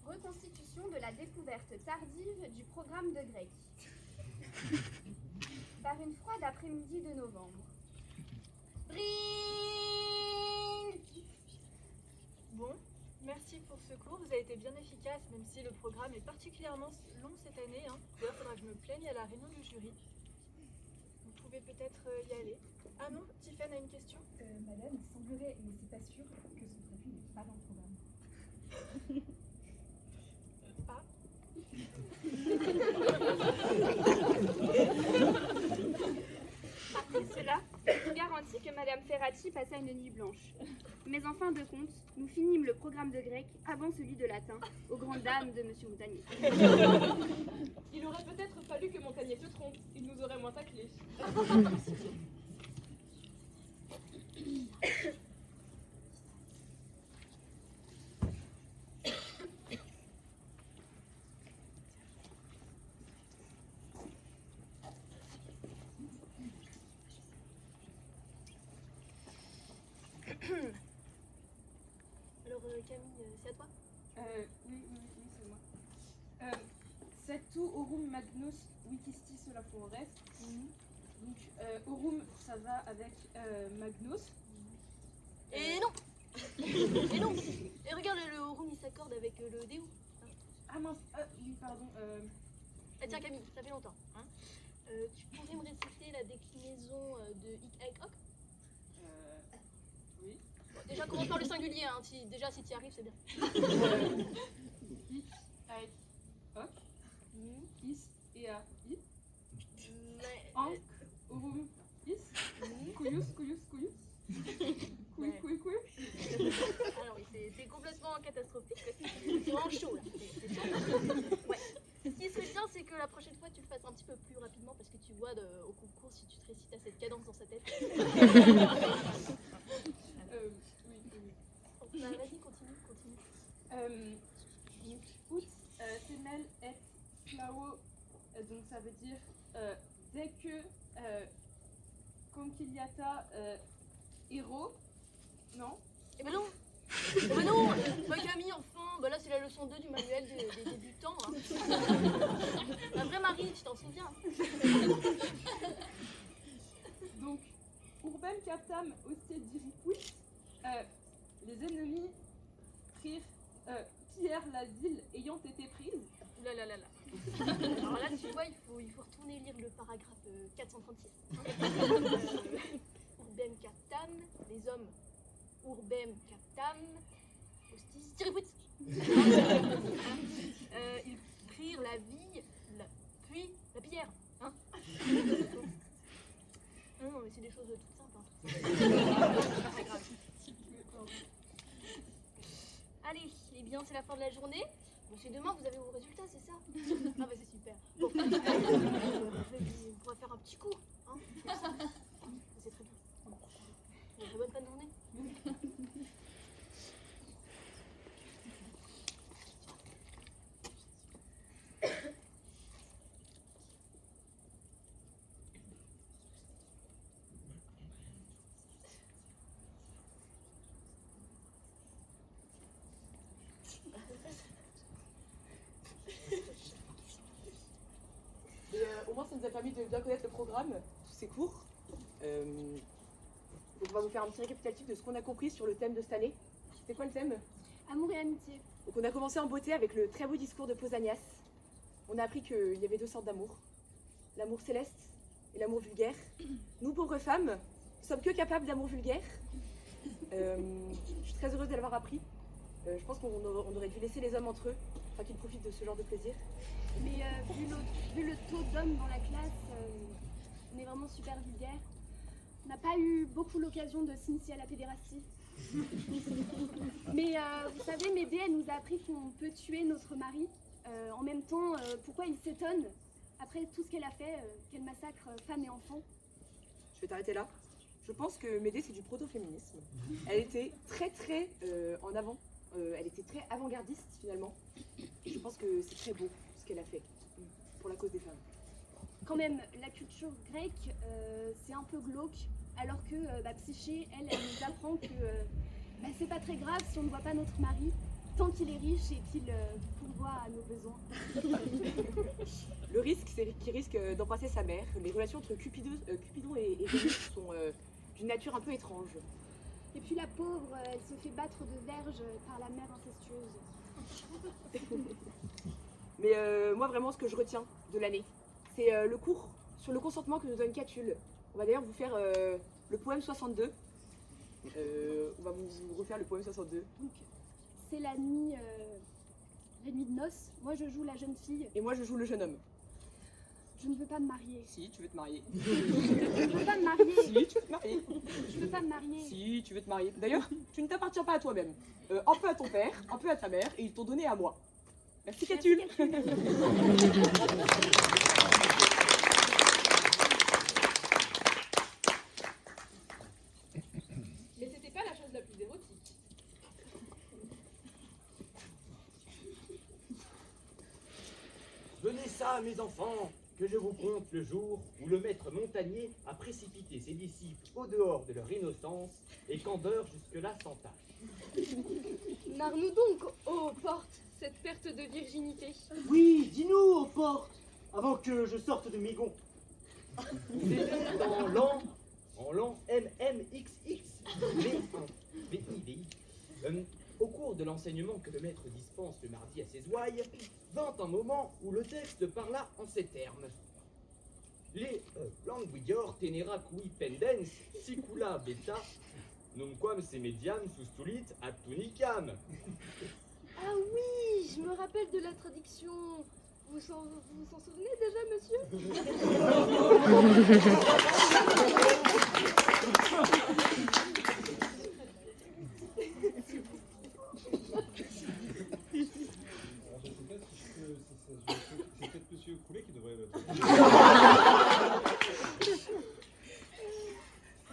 Reconstitution de la découverte tardive du programme de grec. Par une froide après-midi de novembre. Bring. Bon, merci pour ce cours, vous avez été bien efficace, même si le programme est particulièrement long cette année. D'ailleurs, il faudra que je me plaigne à la réunion du jury. Vous pouvez peut-être y aller. Ah non, Tiffany a une question. Madame, il semblerait, mais c'est pas sûr, que ce prévu n'est pas dans le programme. Pas. Après cela, je garantis que Madame Ferrati passa une nuit blanche. Mais en fin de compte, nous finîmes le programme de grec avant celui de latin, aux grandes dames de Monsieur Montagnier. Il aurait peut-être fallu que Montagnier te trompe, il nous aurait moins taclés. Alors Camille, c'est à toi? Oui, c'est moi. Setu aurum magnus wicisti sola fores. Donc, aurum, ça va avec magnus. Et non. Et non. Et regarde, le aurum il s'accorde avec le déo. Ah mince, oui, pardon. Ah, tiens Camille, ça fait longtemps. Tu pourrais me réciter la déclinaison de hic, haec, hoc? Oui. Bon, déjà, commence par le singulier, hein. Déjà, si tu y arrives, c'est bien. Hic, haec, hoc. Is, ea, i. Anc, urum, is. Cuius, cuius, cuius. Cui, cui, cui. Alors oui, c'est complètement catastrophique. C'est vraiment chaud, là. C'est chaud. Ouais. Ce qui serait bien, c'est que la prochaine fois, tu le fasses un petit peu plus rapidement, parce que tu vois, au concours, si tu te récites à cette cadence dans sa tête. Oui. Bah, vas-y, continue. Ut, semel et flao, donc ça veut dire dès que conciliata héros, non? Eh ben non! Bah non, bah Camille, enfin, bah là c'est la leçon 2 du manuel des débutants. Hein. La vraie Marie, tu t'en souviens? Donc, urbem captam ostie diripuit, les ennemis pillèrent la ville ayant été prise. Là. Alors là, tu vois, il faut retourner lire le paragraphe 436. Urbem captam, les hommes. Urbem captam, hostis diripuit. Ils prirent la ville, puis la pillèrent. Hein. Non, mais c'est des choses toutes simples. Hein. C'est pas grave. Allez, eh bien, c'est la fin de la journée. Bon, c'est demain, vous avez vos résultats, c'est ça? Ah bah c'est super. Bon, on pourra faire un petit cours. Hein, c'est très bien. Une bonne fin de journée. Et au moins, ça nous a permis de bien connaître le programme, tous ces cours. Donc on va vous faire un petit récapitulatif de ce qu'on a compris sur le thème de cette année. C'est quoi le thème? Amour et amitié. Donc on a commencé en beauté avec le très beau discours de Pausanias. On a appris qu'il y avait deux sortes d'amour. L'amour céleste et l'amour vulgaire. Nous, pauvres femmes, nous sommes que capables d'amour vulgaire. Je suis très heureuse de l'avoir appris. Je pense qu'on aurait dû laisser les hommes entre eux, afin qu'ils profitent de ce genre de plaisir. Mais vu le taux d'hommes dans la classe, on est vraiment super vulgaire. On n'a pas eu beaucoup l'occasion de s'initier à la pédérastie. Mais vous savez, Médée, elle nous a appris qu'on peut tuer notre mari. En même temps, pourquoi il s'étonne, après tout ce qu'elle a fait, qu'elle massacre femmes et enfants? Je vais t'arrêter là. Je pense que Médée, c'est du proto-féminisme. Elle était très en avant. Elle était très avant-gardiste finalement. Et je pense que c'est très beau ce qu'elle a fait pour la cause des femmes. Quand même, la culture grecque, c'est un peu glauque, alors que Psyché, elle nous apprend que c'est pas très grave si on ne voit pas notre mari, tant qu'il est riche et qu'il pourvoit à nos besoins. Le risque, c'est qu'il risque d'embrasser sa mère. Les relations entre Cupidon et Vénus sont d'une nature un peu étrange. Et puis la pauvre, elle se fait battre de verge par la mère incestueuse. Mais moi, vraiment, ce que je retiens de l'année, c'est le cours sur le consentement que nous donne Catulle. On va d'ailleurs vous faire le poème 62. On va vous refaire le poème 62. Donc, c'est la nuit de noces. Moi, je joue la jeune fille. Et moi, je joue le jeune homme. Je ne veux pas me marier. Si, tu veux te marier. Je ne veux pas me marier. Si, tu veux te marier. Je veux pas me marier. Si, tu veux te marier. D'ailleurs, tu ne t'appartiens pas à toi-même. Un peu à ton père, un peu à ta mère, et ils t'ont donné à moi. Merci Catulle. Mais c'était pas la chose la plus érotique. Venez ça, mes enfants, que je vous conte le jour où le maître Montagnier a précipité ses disciples au dehors de leur innocence et candeur jusque-là sans tâche. Narre-nous donc, ô porte, cette perte de virginité. Oui, dis-nous, aux portes, avant que je sorte de mes gonds. C'était en l'an MMXX, VI. Au cours de l'enseignement que le maître dispense le mardi à ses ouailles, vint un moment où le texte parla en ces termes. Les languior tenera cui pendens sicula beta numquam se mediam sustulit ad tunicam. Ah oui, je me rappelle de la traduction. Vous s'en souvenez déjà, monsieur? C'est peut-être Monsieur Coulet qui devrait...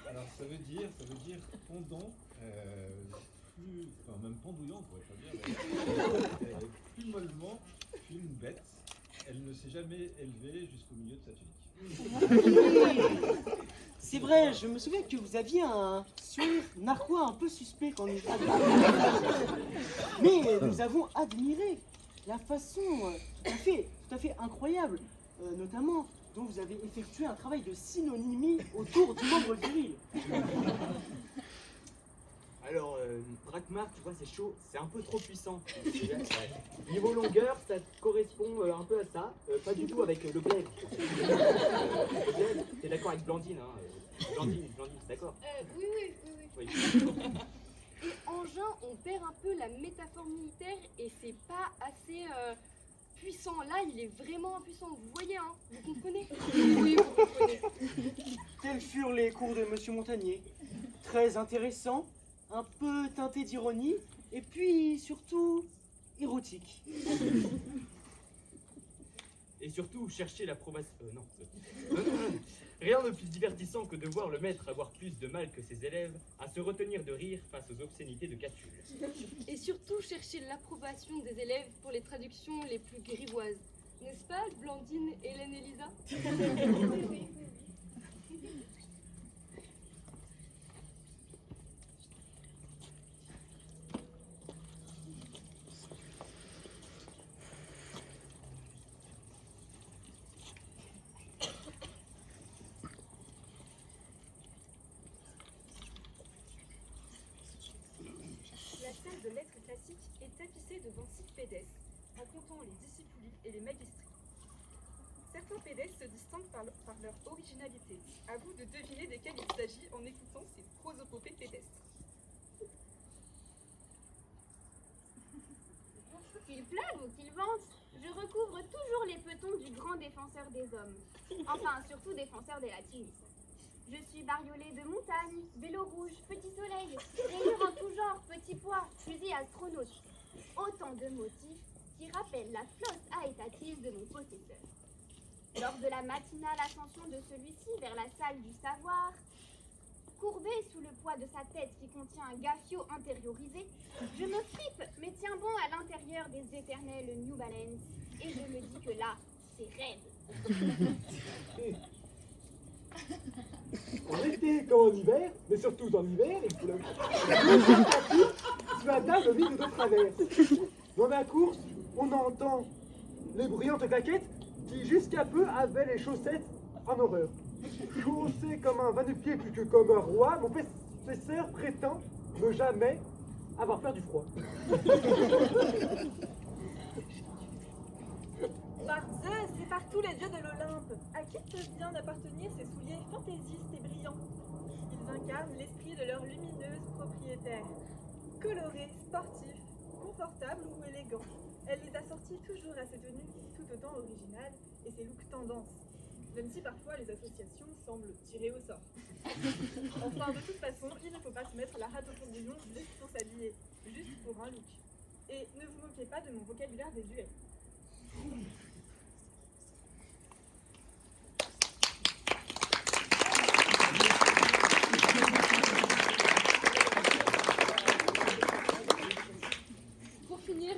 Alors ça veut dire pendant, enfin même pendouillant, on pourrait pas dire, plus mollement qu'une bête. Elle ne s'est jamais élevée jusqu'au milieu de sa tunique. C'est vrai, je me souviens que vous aviez un sourire narquois un peu suspect quand nous Mais nous avons admiré la façon tout à fait incroyable, notamment dont vous avez effectué un travail de synonymie autour du membre viril. Alors, Drakmar, tu vois, c'est chaud, c'est un peu trop puissant. Niveau longueur, ça correspond un peu à ça, pas du tout avec le glaive. Le glaive, t'es d'accord avec Blandine, hein? Blandine, c'est d'accord? Oui. Oui. Et engin, on perd un peu la métaphore militaire et c'est pas assez puissant. Là, il est vraiment impuissant. Vous voyez, hein? Vous comprenez? Oui, vous comprenez. Tels furent les cours de Monsieur Montagnier. Très intéressants, un peu teintés d'ironie, et puis surtout érotiques. Et surtout, chercher l'approbation... non. Rien de plus divertissant que de voir le maître avoir plus de mal que ses élèves à se retenir de rire face aux obscénités de Catulle. Et surtout, chercher l'approbation des élèves pour les traductions les plus grivoises. N'est-ce pas, Blandine, Hélène et Lisa? La salle de lettres classiques est tapissée de vincites pédestres, racontant les discipulis et les magistries. Certains pédestres se distinguent par leur originalité. À vous de deviner desquels il s'agit en écoutant ces prosopopées pédestres. Qu'il pleuve ou qu'il vente, je recouvre toujours les petons du grand défenseur des hommes. Enfin, surtout défenseur des latinistes. Je suis bariolée de montagnes, vélo rouge, petit soleil, rayures en tout genre, petit pois, fusil astronaute. Autant de motifs qui rappellent la flotte aétative de mon possesseur. Lors de la matinale ascension de celui-ci vers la salle du savoir, courbé sous le poids de sa tête qui contient un gaffio intériorisé, je me flippe mais tiens bon à l'intérieur des éternels New Balance et je me dis que là, c'est raide. En été comme en hiver, mais surtout en hiver, il pleut. Tu atteins le vide de travers. Dans la course, on entend les bruyantes claquettes qui jusqu'à peu avaient les chaussettes en horreur. Chaussé comme un va-nu-pied plus que comme un roi, mon professeur prétend ne jamais avoir peur du froid. Par Zeus et par tous les dieux de l'Olympe, à qui peuvent bien appartenir ces souliers fantaisistes et brillants? Ils incarnent l'esprit de leurs lumineuses propriétaires. Colorés, sportifs, confortables ou élégants, elle les assortit toujours à ces tenues tout autant originales et ces looks tendance, même si parfois les associations semblent tirées au sort. Enfin, de toute façon, il ne faut pas se mettre la rate au fond du nom juste pour s'habiller, juste pour un look. Et ne vous moquez pas de mon vocabulaire désuet. Pour finir,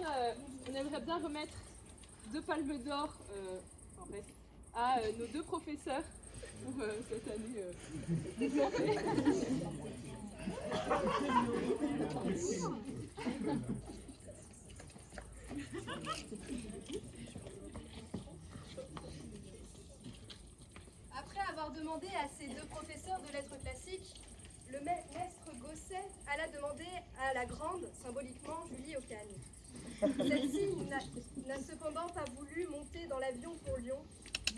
on aimerait bien remettre 2 palmes d'or à nos 2 professeurs pour cette année exemplaire. Après avoir demandé à ces 2 professeurs de lettres classiques, le maître Gosset alla demander à la grande, symboliquement Julie Ocagne. Celle-ci n'a cependant pas voulu monter dans l'avion pour Lyon,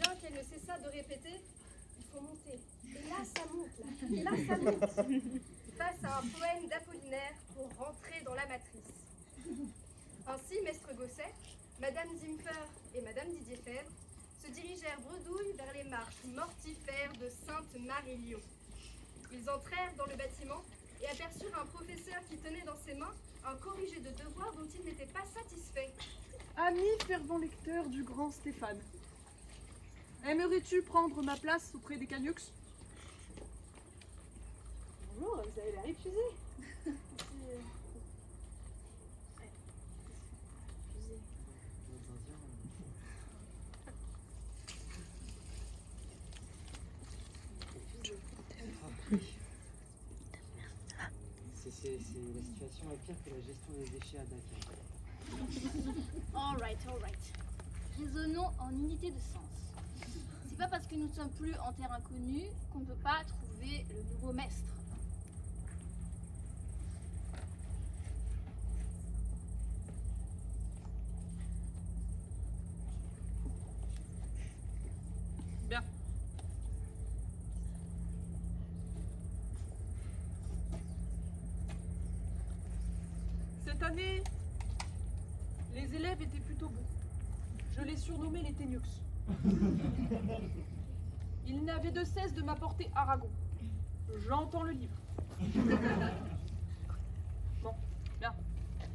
bien qu'elle ne cessât de répéter « Il faut monter ». Et là, ça monte, là. Et là, ça monte. Face à un poème d'Apollinaire pour rentrer dans la matrice. Ainsi, Maître Gosset, Madame Zimpfer et Madame Didier-Fèvre se dirigèrent bredouille vers les marches mortifères de Sainte-Marie-Lyon. Ils entrèrent dans le bâtiment et aperçurent un professeur qui tenait dans ses mains un corrigé de devoirs dont il n'était pas satisfait. Ami fervent lecteur du grand Stéphane, aimerais-tu prendre ma place auprès des Cagneux? Bonjour, vous avez l'air épuisé. La situation est pire que la gestion des déchets à Dakar. Alright. Raisonnons en unité de sens. C'est pas parce que nous ne sommes plus en terre inconnue qu'on ne peut pas trouver le nouveau maître. Bien. Cette année, les élèves étaient plutôt bons. Je les surnommais les Ténux. Ils n'avaient de cesse de m'apporter Aragon. J'entends le livre. Bon, bien.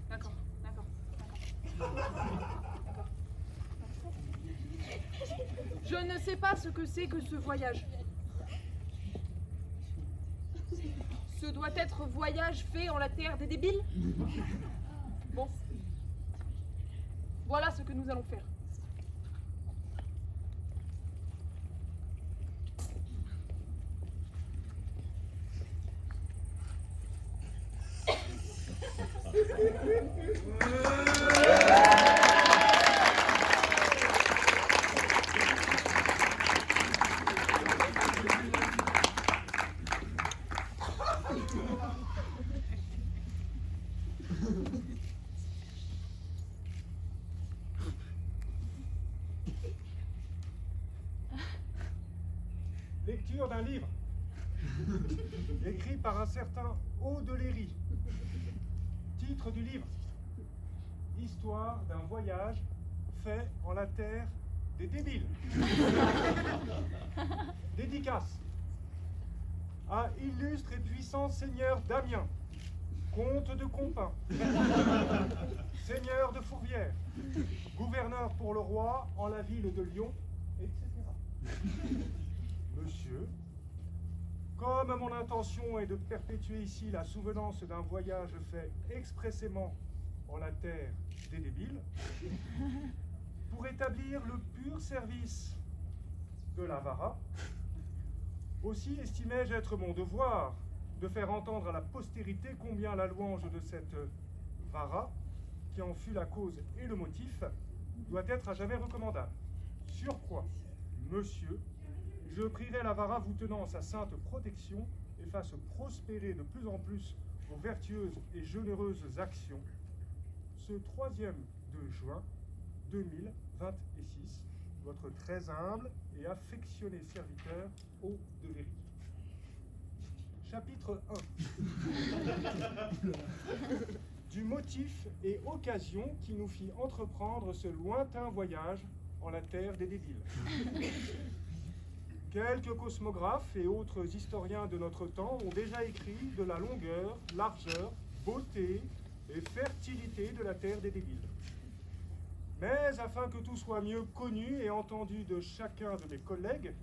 D'accord. Je ne sais pas ce que c'est que ce voyage. Ce doit être voyage fait en la terre des débiles? Bon. Voilà ce que nous allons faire. Lecture d'un livre écrit par un certain Audeléry. Titre du livre: Histoire d'un voyage fait en la terre des débiles. Dédicace à illustre et puissant seigneur Damien, comte de Compin, seigneur de Fourvière, gouverneur pour le roi en la ville de Lyon, etc. Monsieur, comme mon intention est de perpétuer ici la souvenance d'un voyage fait expressément en la terre des débiles, pour établir le pur service de la vara, aussi estimai-je être mon devoir de faire entendre à la postérité combien la louange de cette vara, qui en fut la cause et le motif, doit être à jamais recommandable. Surcroît, monsieur, je prierai la vara vous tenant en sa sainte protection et fasse prospérer de plus en plus vos vertueuses et généreuses actions. Ce 3e de juin 2026, votre très humble et affectionné serviteur Audeléry. Chapitre 1. Du motif et occasion qui nous fit entreprendre ce lointain voyage en la terre des débiles. Quelques cosmographes et autres historiens de notre temps ont déjà écrit de la longueur, largeur, beauté et fertilité de la terre des débiles. Mais afin que tout soit mieux connu et entendu de chacun de mes collègues,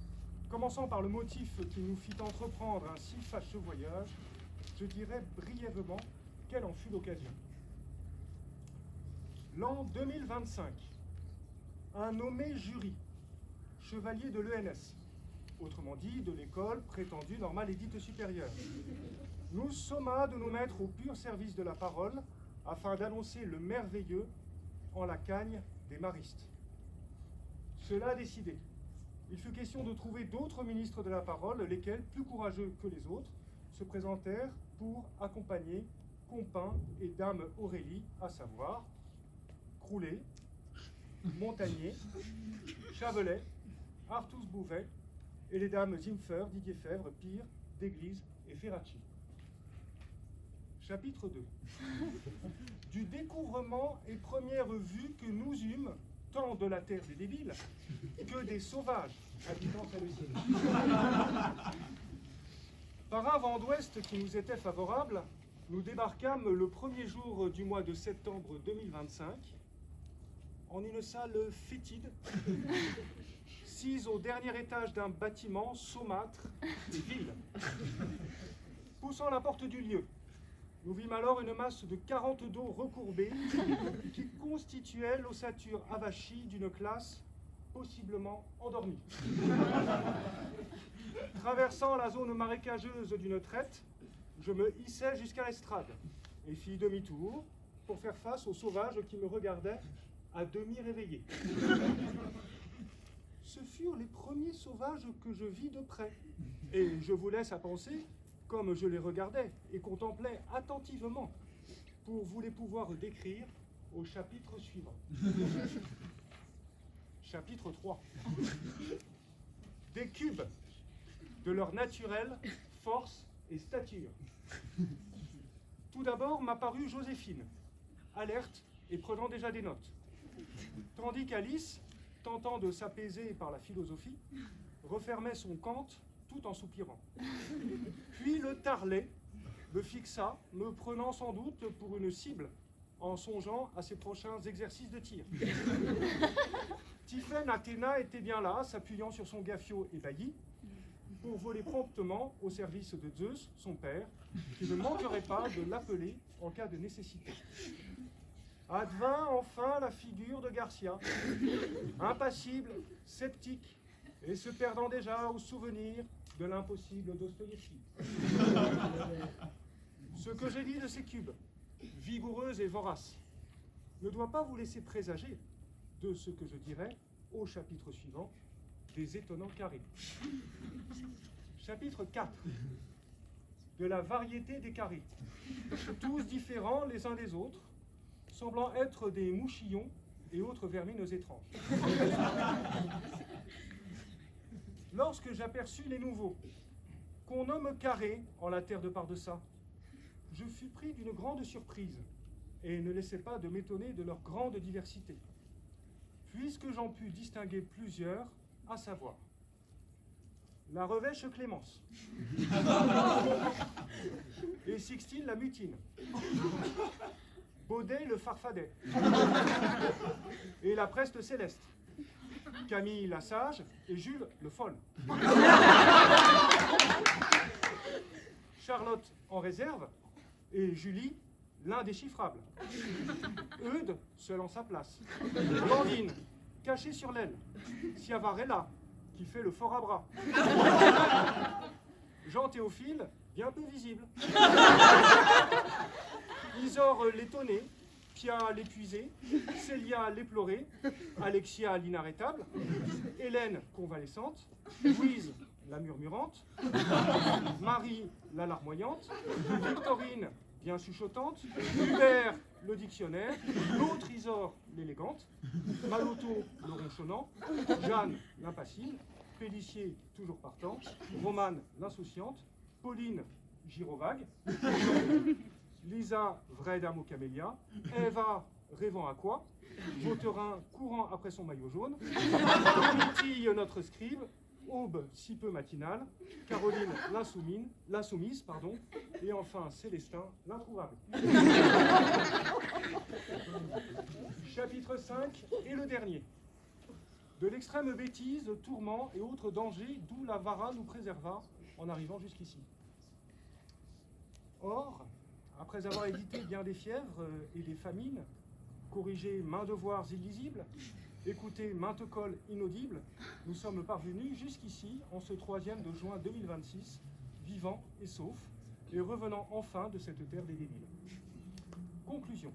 commençant par le motif qui nous fit entreprendre un si fâcheux voyage, je dirai brièvement quelle en fut l'occasion. L'an 2025, un nommé jury, chevalier de l'ENS, autrement dit de l'école prétendue normale et dite supérieure, nous somma de nous mettre au pur service de la parole afin d'annoncer le merveilleux en la cagne des maristes. Cela décidé, il fut question de trouver d'autres ministres de la parole, lesquels, plus courageux que les autres, se présentèrent pour accompagner Compin et Dame Aurélie, à savoir Croulet, Montagnier, Chavelet, Artus Bouvet et les dames Zimfer, Didier Fèvre, Pire, Déglise et Ferracci. Chapitre 2. Du découvrement et première vue que nous eûmes, tant de la terre des débiles que des sauvages habitant celle-ci. Par un vent d'ouest qui nous était favorable, nous débarquâmes le premier jour du mois de septembre 2025 en une salle fétide, sise au dernier étage d'un bâtiment saumâtre et vide. Poussant la porte du lieu, nous vîmes alors une masse de 40 dos recourbés qui constituait l'ossature avachie d'une classe possiblement endormie. Traversant la zone marécageuse d'une traite, je me hissai jusqu'à l'estrade et fis demi-tour pour faire face aux sauvages qui me regardaient à demi réveillés. Ce furent les premiers sauvages que je vis de près, et je vous laisse à penser comme je les regardais et contemplais attentivement pour vous les pouvoir décrire au chapitre suivant. Chapitre 3. Des cubes de leur naturelle force et stature. Tout d'abord m'apparut Joséphine, alerte et prenant déjà des notes, tandis qu'Alice, tentant de s'apaiser par la philosophie, refermait son Kant tout en soupirant. Puis le tarlet me fixa, me prenant sans doute pour une cible, en songeant à ses prochains exercices de tir. Tiphaine Athéna était bien là, s'appuyant sur son gaffio ébahi, pour voler promptement au service de Zeus, son père, qui ne manquerait pas de l'appeler en cas de nécessité. Advint enfin la figure de Garcia, impassible, sceptique, et se perdant déjà au souvenir de l'impossible Dostoïevski. Ce que j'ai dit de ces cubes, vigoureux et voraces, ne doit pas vous laisser présager de ce que je dirai au chapitre suivant, des étonnants carrés. Chapitre 4. De la variété des carrés, tous différents les uns des autres, semblant être des mouchillons et autres vermines étranges. Lorsque j'aperçus les nouveaux, qu'on nomme carrés en la terre de Pardeçat, je fus pris d'une grande surprise et ne laissai pas de m'étonner de leur grande diversité, puisque j'en pus distinguer plusieurs, à savoir la revêche Clémence et Sixtine la mutine, Baudet le farfadet et la preste céleste, Camille la sage et Jules le folle, Charlotte en réserve et Julie l'indéchiffrable, Eudes seul en sa place, Blandine cachée sur l'aile, Schiavarella qui fait le fort à bras, Jean-Théophile bien peu visible, Isor l'étonné, Pia l'épuisé, Célia l'éplorée, Alexia l'inarrêtable, Hélène convalescente, Louise la murmurante, Marie la larmoyante, Victorine bien chuchotante, Hubert le dictionnaire, l'autre Isor l'élégante, Maloto le ronchonnant, Jeanne l'impassible, Pélicier toujours partant, Romane l'insouciante, Pauline gyrovague, Lisa vraie dame aux camélias, Eva rêvant à quoi, Vautrin courant après son maillot jaune, Domitille notre scribe, Aube si peu matinale, Caroline l'insoumise, et enfin Célestin l'introuvable. Chapitre 5 et le dernier. De l'extrême bêtise, tourment et autres dangers d'où la Vara nous préserva en arrivant jusqu'ici. Or, après avoir édité bien des fièvres et des famines, corrigé maints devoirs illisibles, écouté maintes colles inaudibles, nous sommes parvenus jusqu'ici, en ce 3e de juin 2026, vivants et saufs, et revenant enfin de cette terre des débiles. Conclusion.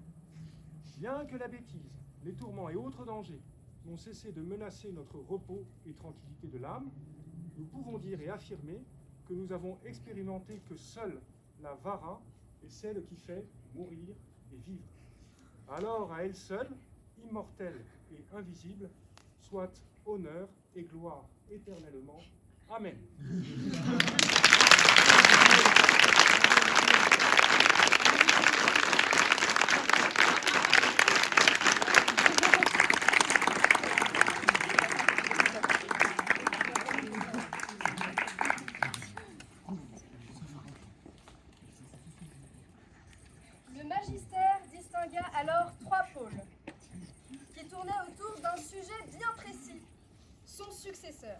Bien que la bêtise, les tourments et autres dangers n'ont cessé de menacer notre repos et tranquillité de l'âme, nous pouvons dire et affirmer que nous avons expérimenté que seule la Vara est celle qui fait mourir et vivre. Alors, à elle seule, immortelle et invisible, soit honneur et gloire éternellement. Amen. Le magistère distingua alors 3 pôles, qui tournaient autour d'un sujet bien précis, son successeur.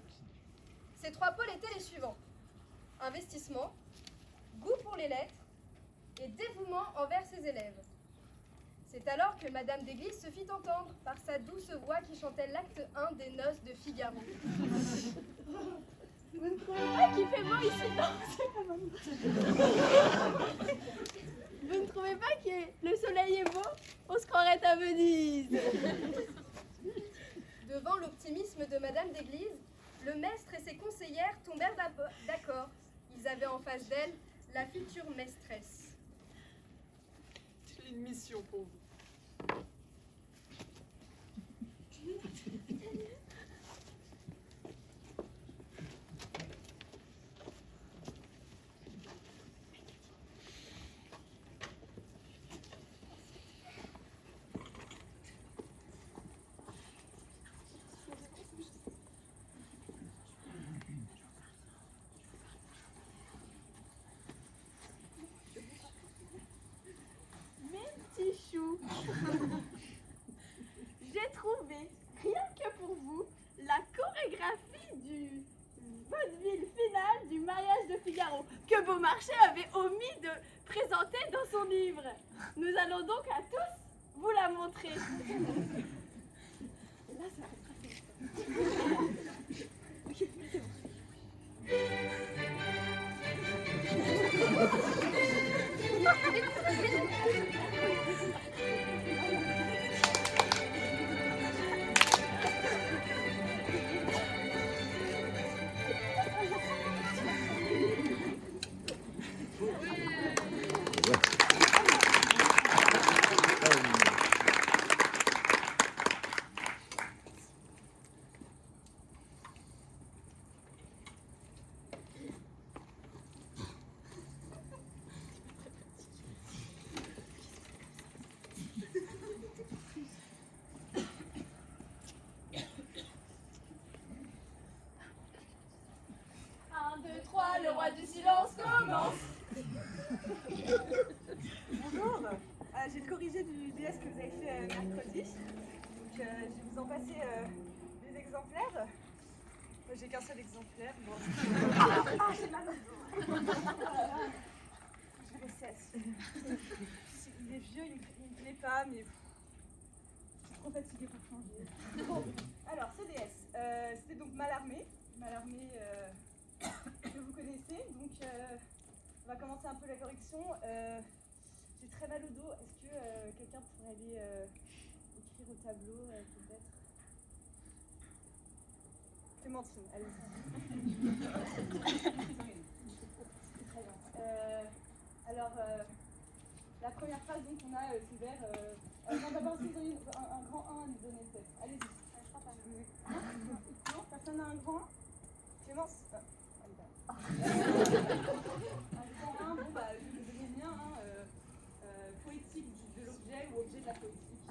Ces 3 pôles étaient les suivants: investissement, goût pour les lettres et dévouement envers ses élèves. C'est alors que Madame d'Église se fit entendre par sa douce voix qui chantait l'acte 1 des noces de Figaro. Vous ne trouvez pas qu'il fait beau ici? Non, c'est pas bon. Vous ne trouvez pas que le soleil est beau? On se croirait à Venise. Devant l'optimisme de Madame d'Église, le maître et ses conseillères tombèrent d'accord. Ils avaient en face d'elle la future maîtresse. J'ai une mission pour vous. Chou. J'ai trouvé, rien que pour vous, la chorégraphie du vaudeville final du mariage de Figaro que Beaumarchais avait omis de présenter dans son livre. Nous allons donc à tous vous la montrer. Là, ça fait très Ok, c'est le roi du silence commence. Bonjour, j'ai corrigé du DS que vous avez fait mercredi. Donc je vais vous en passer des exemplaires. J'ai qu'un seul exemplaire. Bon. Ah, j'ai mal au dos. Je vais rester assise. Il est vieux, il me plaît pas, mais je suis trop fatiguée pour changer. Bon, alors CDS, c'était donc Mallarmé que vous connaissez. Donc on va commencer un peu la correction. J'ai très mal au dos. Est-ce que quelqu'un pourrait aller écrire au tableau peut-être? Clémentine, allez-y. Très bien. Alors, la première phrase, donc, on a c'est vers. Non, d'abord, est-ce que vous avez un grand 1 à nous donner peut-être? Allez-y. Je crois pas. Non, personne n'a un grand 1? Clémence? Un grand 1, bon, bah, je vais vous donner le mien. Poétique de l'objet ou objet de la poétique.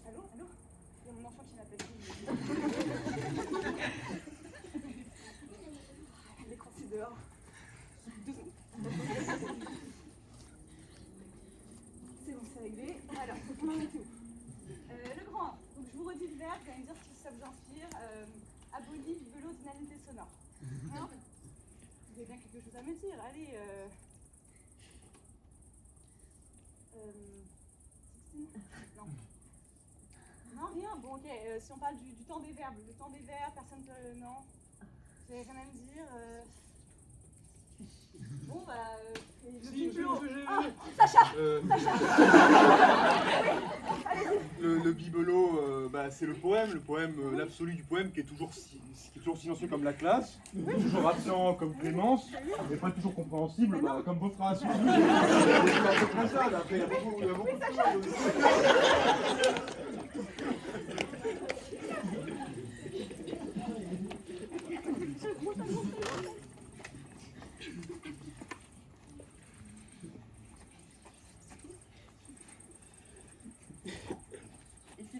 Allô? Allô? Il y a mon enfant qui m'appelle. L'écran c'est dehors. 2 secondes. C'est bon, c'est réglé. Alors, on en est où? Le grand 1. Donc je vous redis le verbe, vous allez me dire si ça vous inspire. Abolie, bibelot, dynamité sonore. Hein? Vous avez bien quelque chose à me dire. Allez. Non. Non, rien. Bon, ok. Si on parle du temps des verbes, le temps des verbes, personne peut. Non. Vous avez rien à me dire. Bon, bah. Le bibelot. Ah, Sacha Sacha Le bibelot, bah, c'est le poème, l'absolu du poème qui est toujours silencieux comme la classe, toujours absent comme Clémence, et pas toujours compréhensible comme Beaufras. C'est très ça, après il y a beaucoup de choses.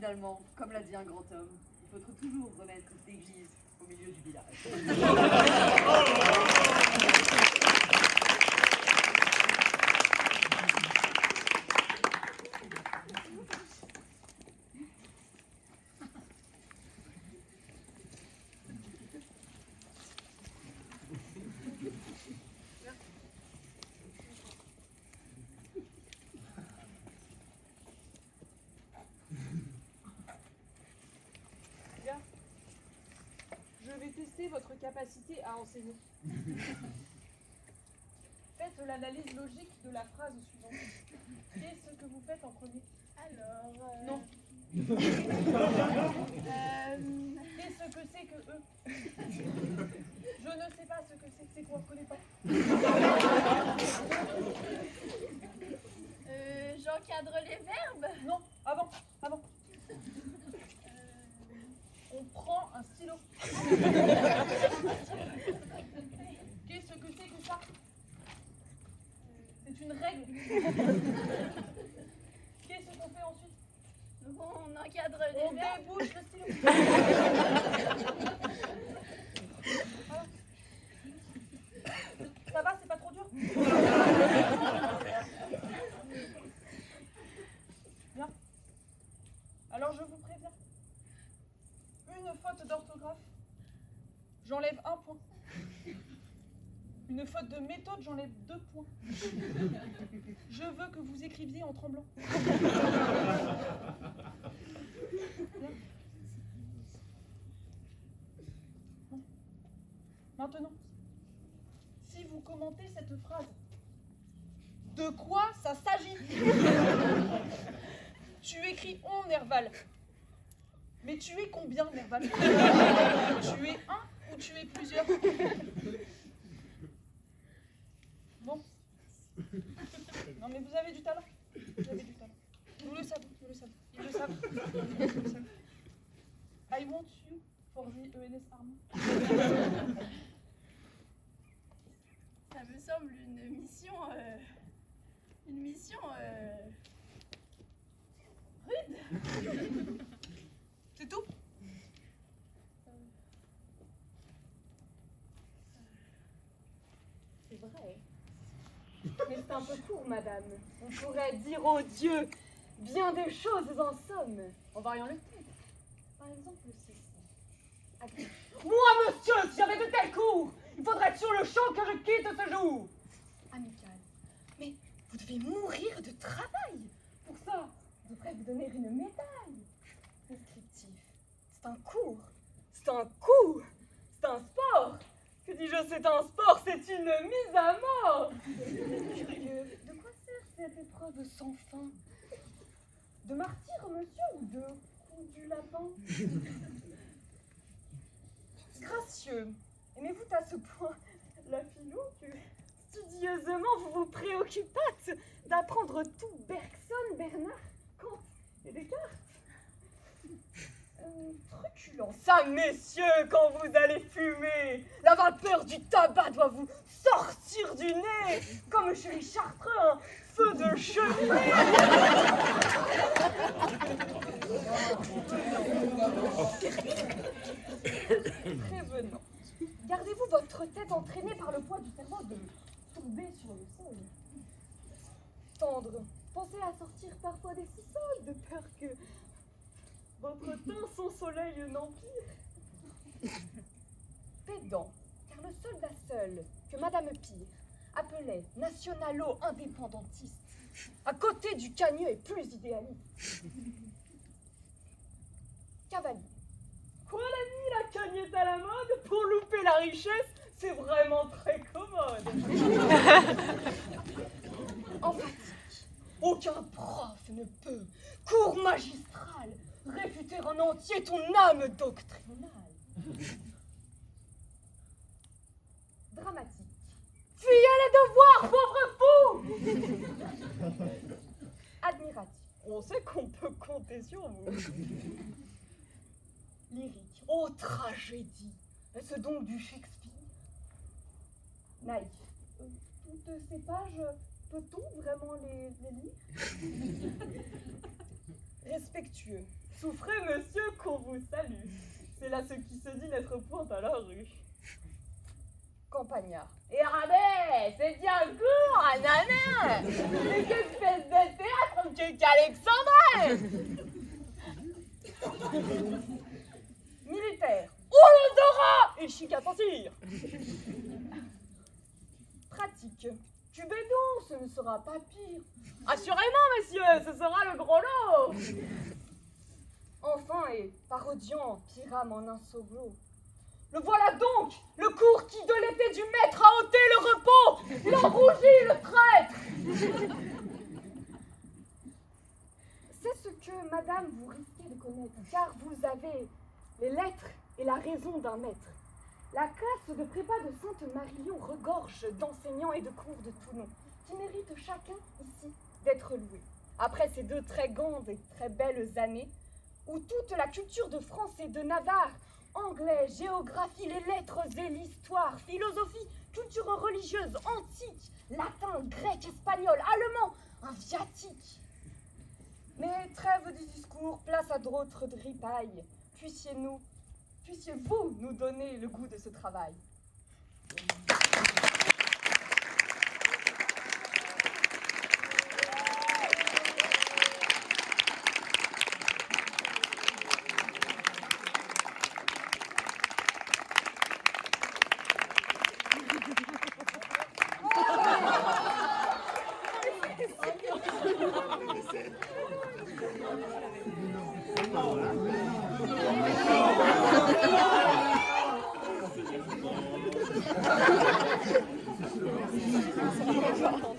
finalement, comme l'a dit un grand homme, il faut toujours remettre l'église au milieu du village. Bien. Je vais tester votre capacité à enseigner. Faites l'analyse logique de la phrase suivante. Qu'est-ce que vous faites en premier? Alors. Non. Qu'est-ce que c'est que eux? Je ne sais pas ce que c'est quoi, je connais pas. J'encadre les verbes. Non, avant. On prend un stylo. Qu'est-ce que c'est que ça? C'est une règle. Qu'est-ce qu'on fait ensuite? On encadre les On verbes. débouche le stylo. Ça va, c'est pas trop dur? Bien. Alors je vous préviens. Une faute d'orthographe, j'enlève 1 point. Une faute de méthode, j'enlève 2 points. Je veux que vous écriviez en tremblant. Bien. Bon. Maintenant, si vous commentez cette phrase, de quoi ça s'agit? Tu écris on, Nerval. Mais tu es combien, Nerval? Tu es un ou tu es plusieurs? Bon. Non mais vous avez du talent. Vous avez du talent. Nous le savons, nous le savons. Ils le savent. Ils le savent. I want you for the ENS Army. Ça me semble une mission rude. C'est tout? C'est vrai. Mais c'est un peu court, madame. On pourrait dire aux dieux bien des choses en somme, en variant le texte. Par exemple, ceci. Moi, monsieur, si j'avais de tels cours, il faudrait sur le champ que je quitte ce jour. Amical. Mais vous devez mourir de travail. Pour ça, je devrais vous donner une médaille. Descriptif. C'est un cours. C'est un coup. C'est un sport. Que dis-je, c'est un sport, c'est une mise à mort. Curieux. De quoi sert cette épreuve sans fin? De martyr, monsieur, ou de coup du lapin? Gracieux. Aimez-vous à ce point la philo que studieusement vous vous préoccupâtes d'apprendre tout Bergson, Bernard, Kant et Descartes? Truculent, ça, messieurs, quand vous allez fumer, la vapeur du tabac doit vous sortir du nez, comme chez les Chartreux, un feu de cheminée. Prévenant, gardez-vous votre tête entraînée par le poids du cerveau de tomber sur le sol. Tendre, pensez à sortir parfois des sous-sols de peur que votre teint sans soleil n'empire. Pédant, car le soldat seul que Madame Pire appelait nationalo-indépendantiste, à côté du cagneux est plus idéaliste. Cavalier. Quoi l'ami, la cagne est à la mode? Pour louper la richesse, c'est vraiment très commode. Emphatique. Aucun prof ne peut, cours magistral, réfuter en entier ton âme doctrinale. Dramatique. Fuyez les devoirs, pauvre fou! Admiratif. On sait qu'on peut compter sur vous. Lyrique. Oh, tragédie. Est-ce donc du Shakespeare? Naïf. Toutes ces pages, peut-on vraiment les lire? Respectueux. Souffrez, monsieur, qu'on vous salue. C'est là ce qui se dit n'être point à la rue. Campagnard. Et rabais, c'est bien court, ananas. Mais quelle espèce de théâtre qu'Alexandre. Militaire. On les aura. Et chic à sentir. Pratique. Cubédon, ce ne sera pas pire. Assurément, messieurs, ce sera le gros lot. Enfin, et parodiant Pyram en un solo. Le voilà donc, le cours qui de l'épée du maître a ôté le repos. Il en rougit, le traître. C'est ce que, madame, vous risquez de connaître, car vous avez les lettres et la raison d'un maître. La classe de prépa de Sainte-Marie-Lyon regorge d'enseignants et de cours de tout nom, qui méritent chacun ici d'être loués. Après ces 2 très grandes et très belles années, où toute la culture de France et de Navarre, anglais, géographie, les lettres et l'histoire, philosophie, culture religieuse, antique, latin, grec, espagnol, allemand, un viatique. Mais trêve du discours, place à d'autres ripailles. Puissiez-vous nous donner le goût de ce travail.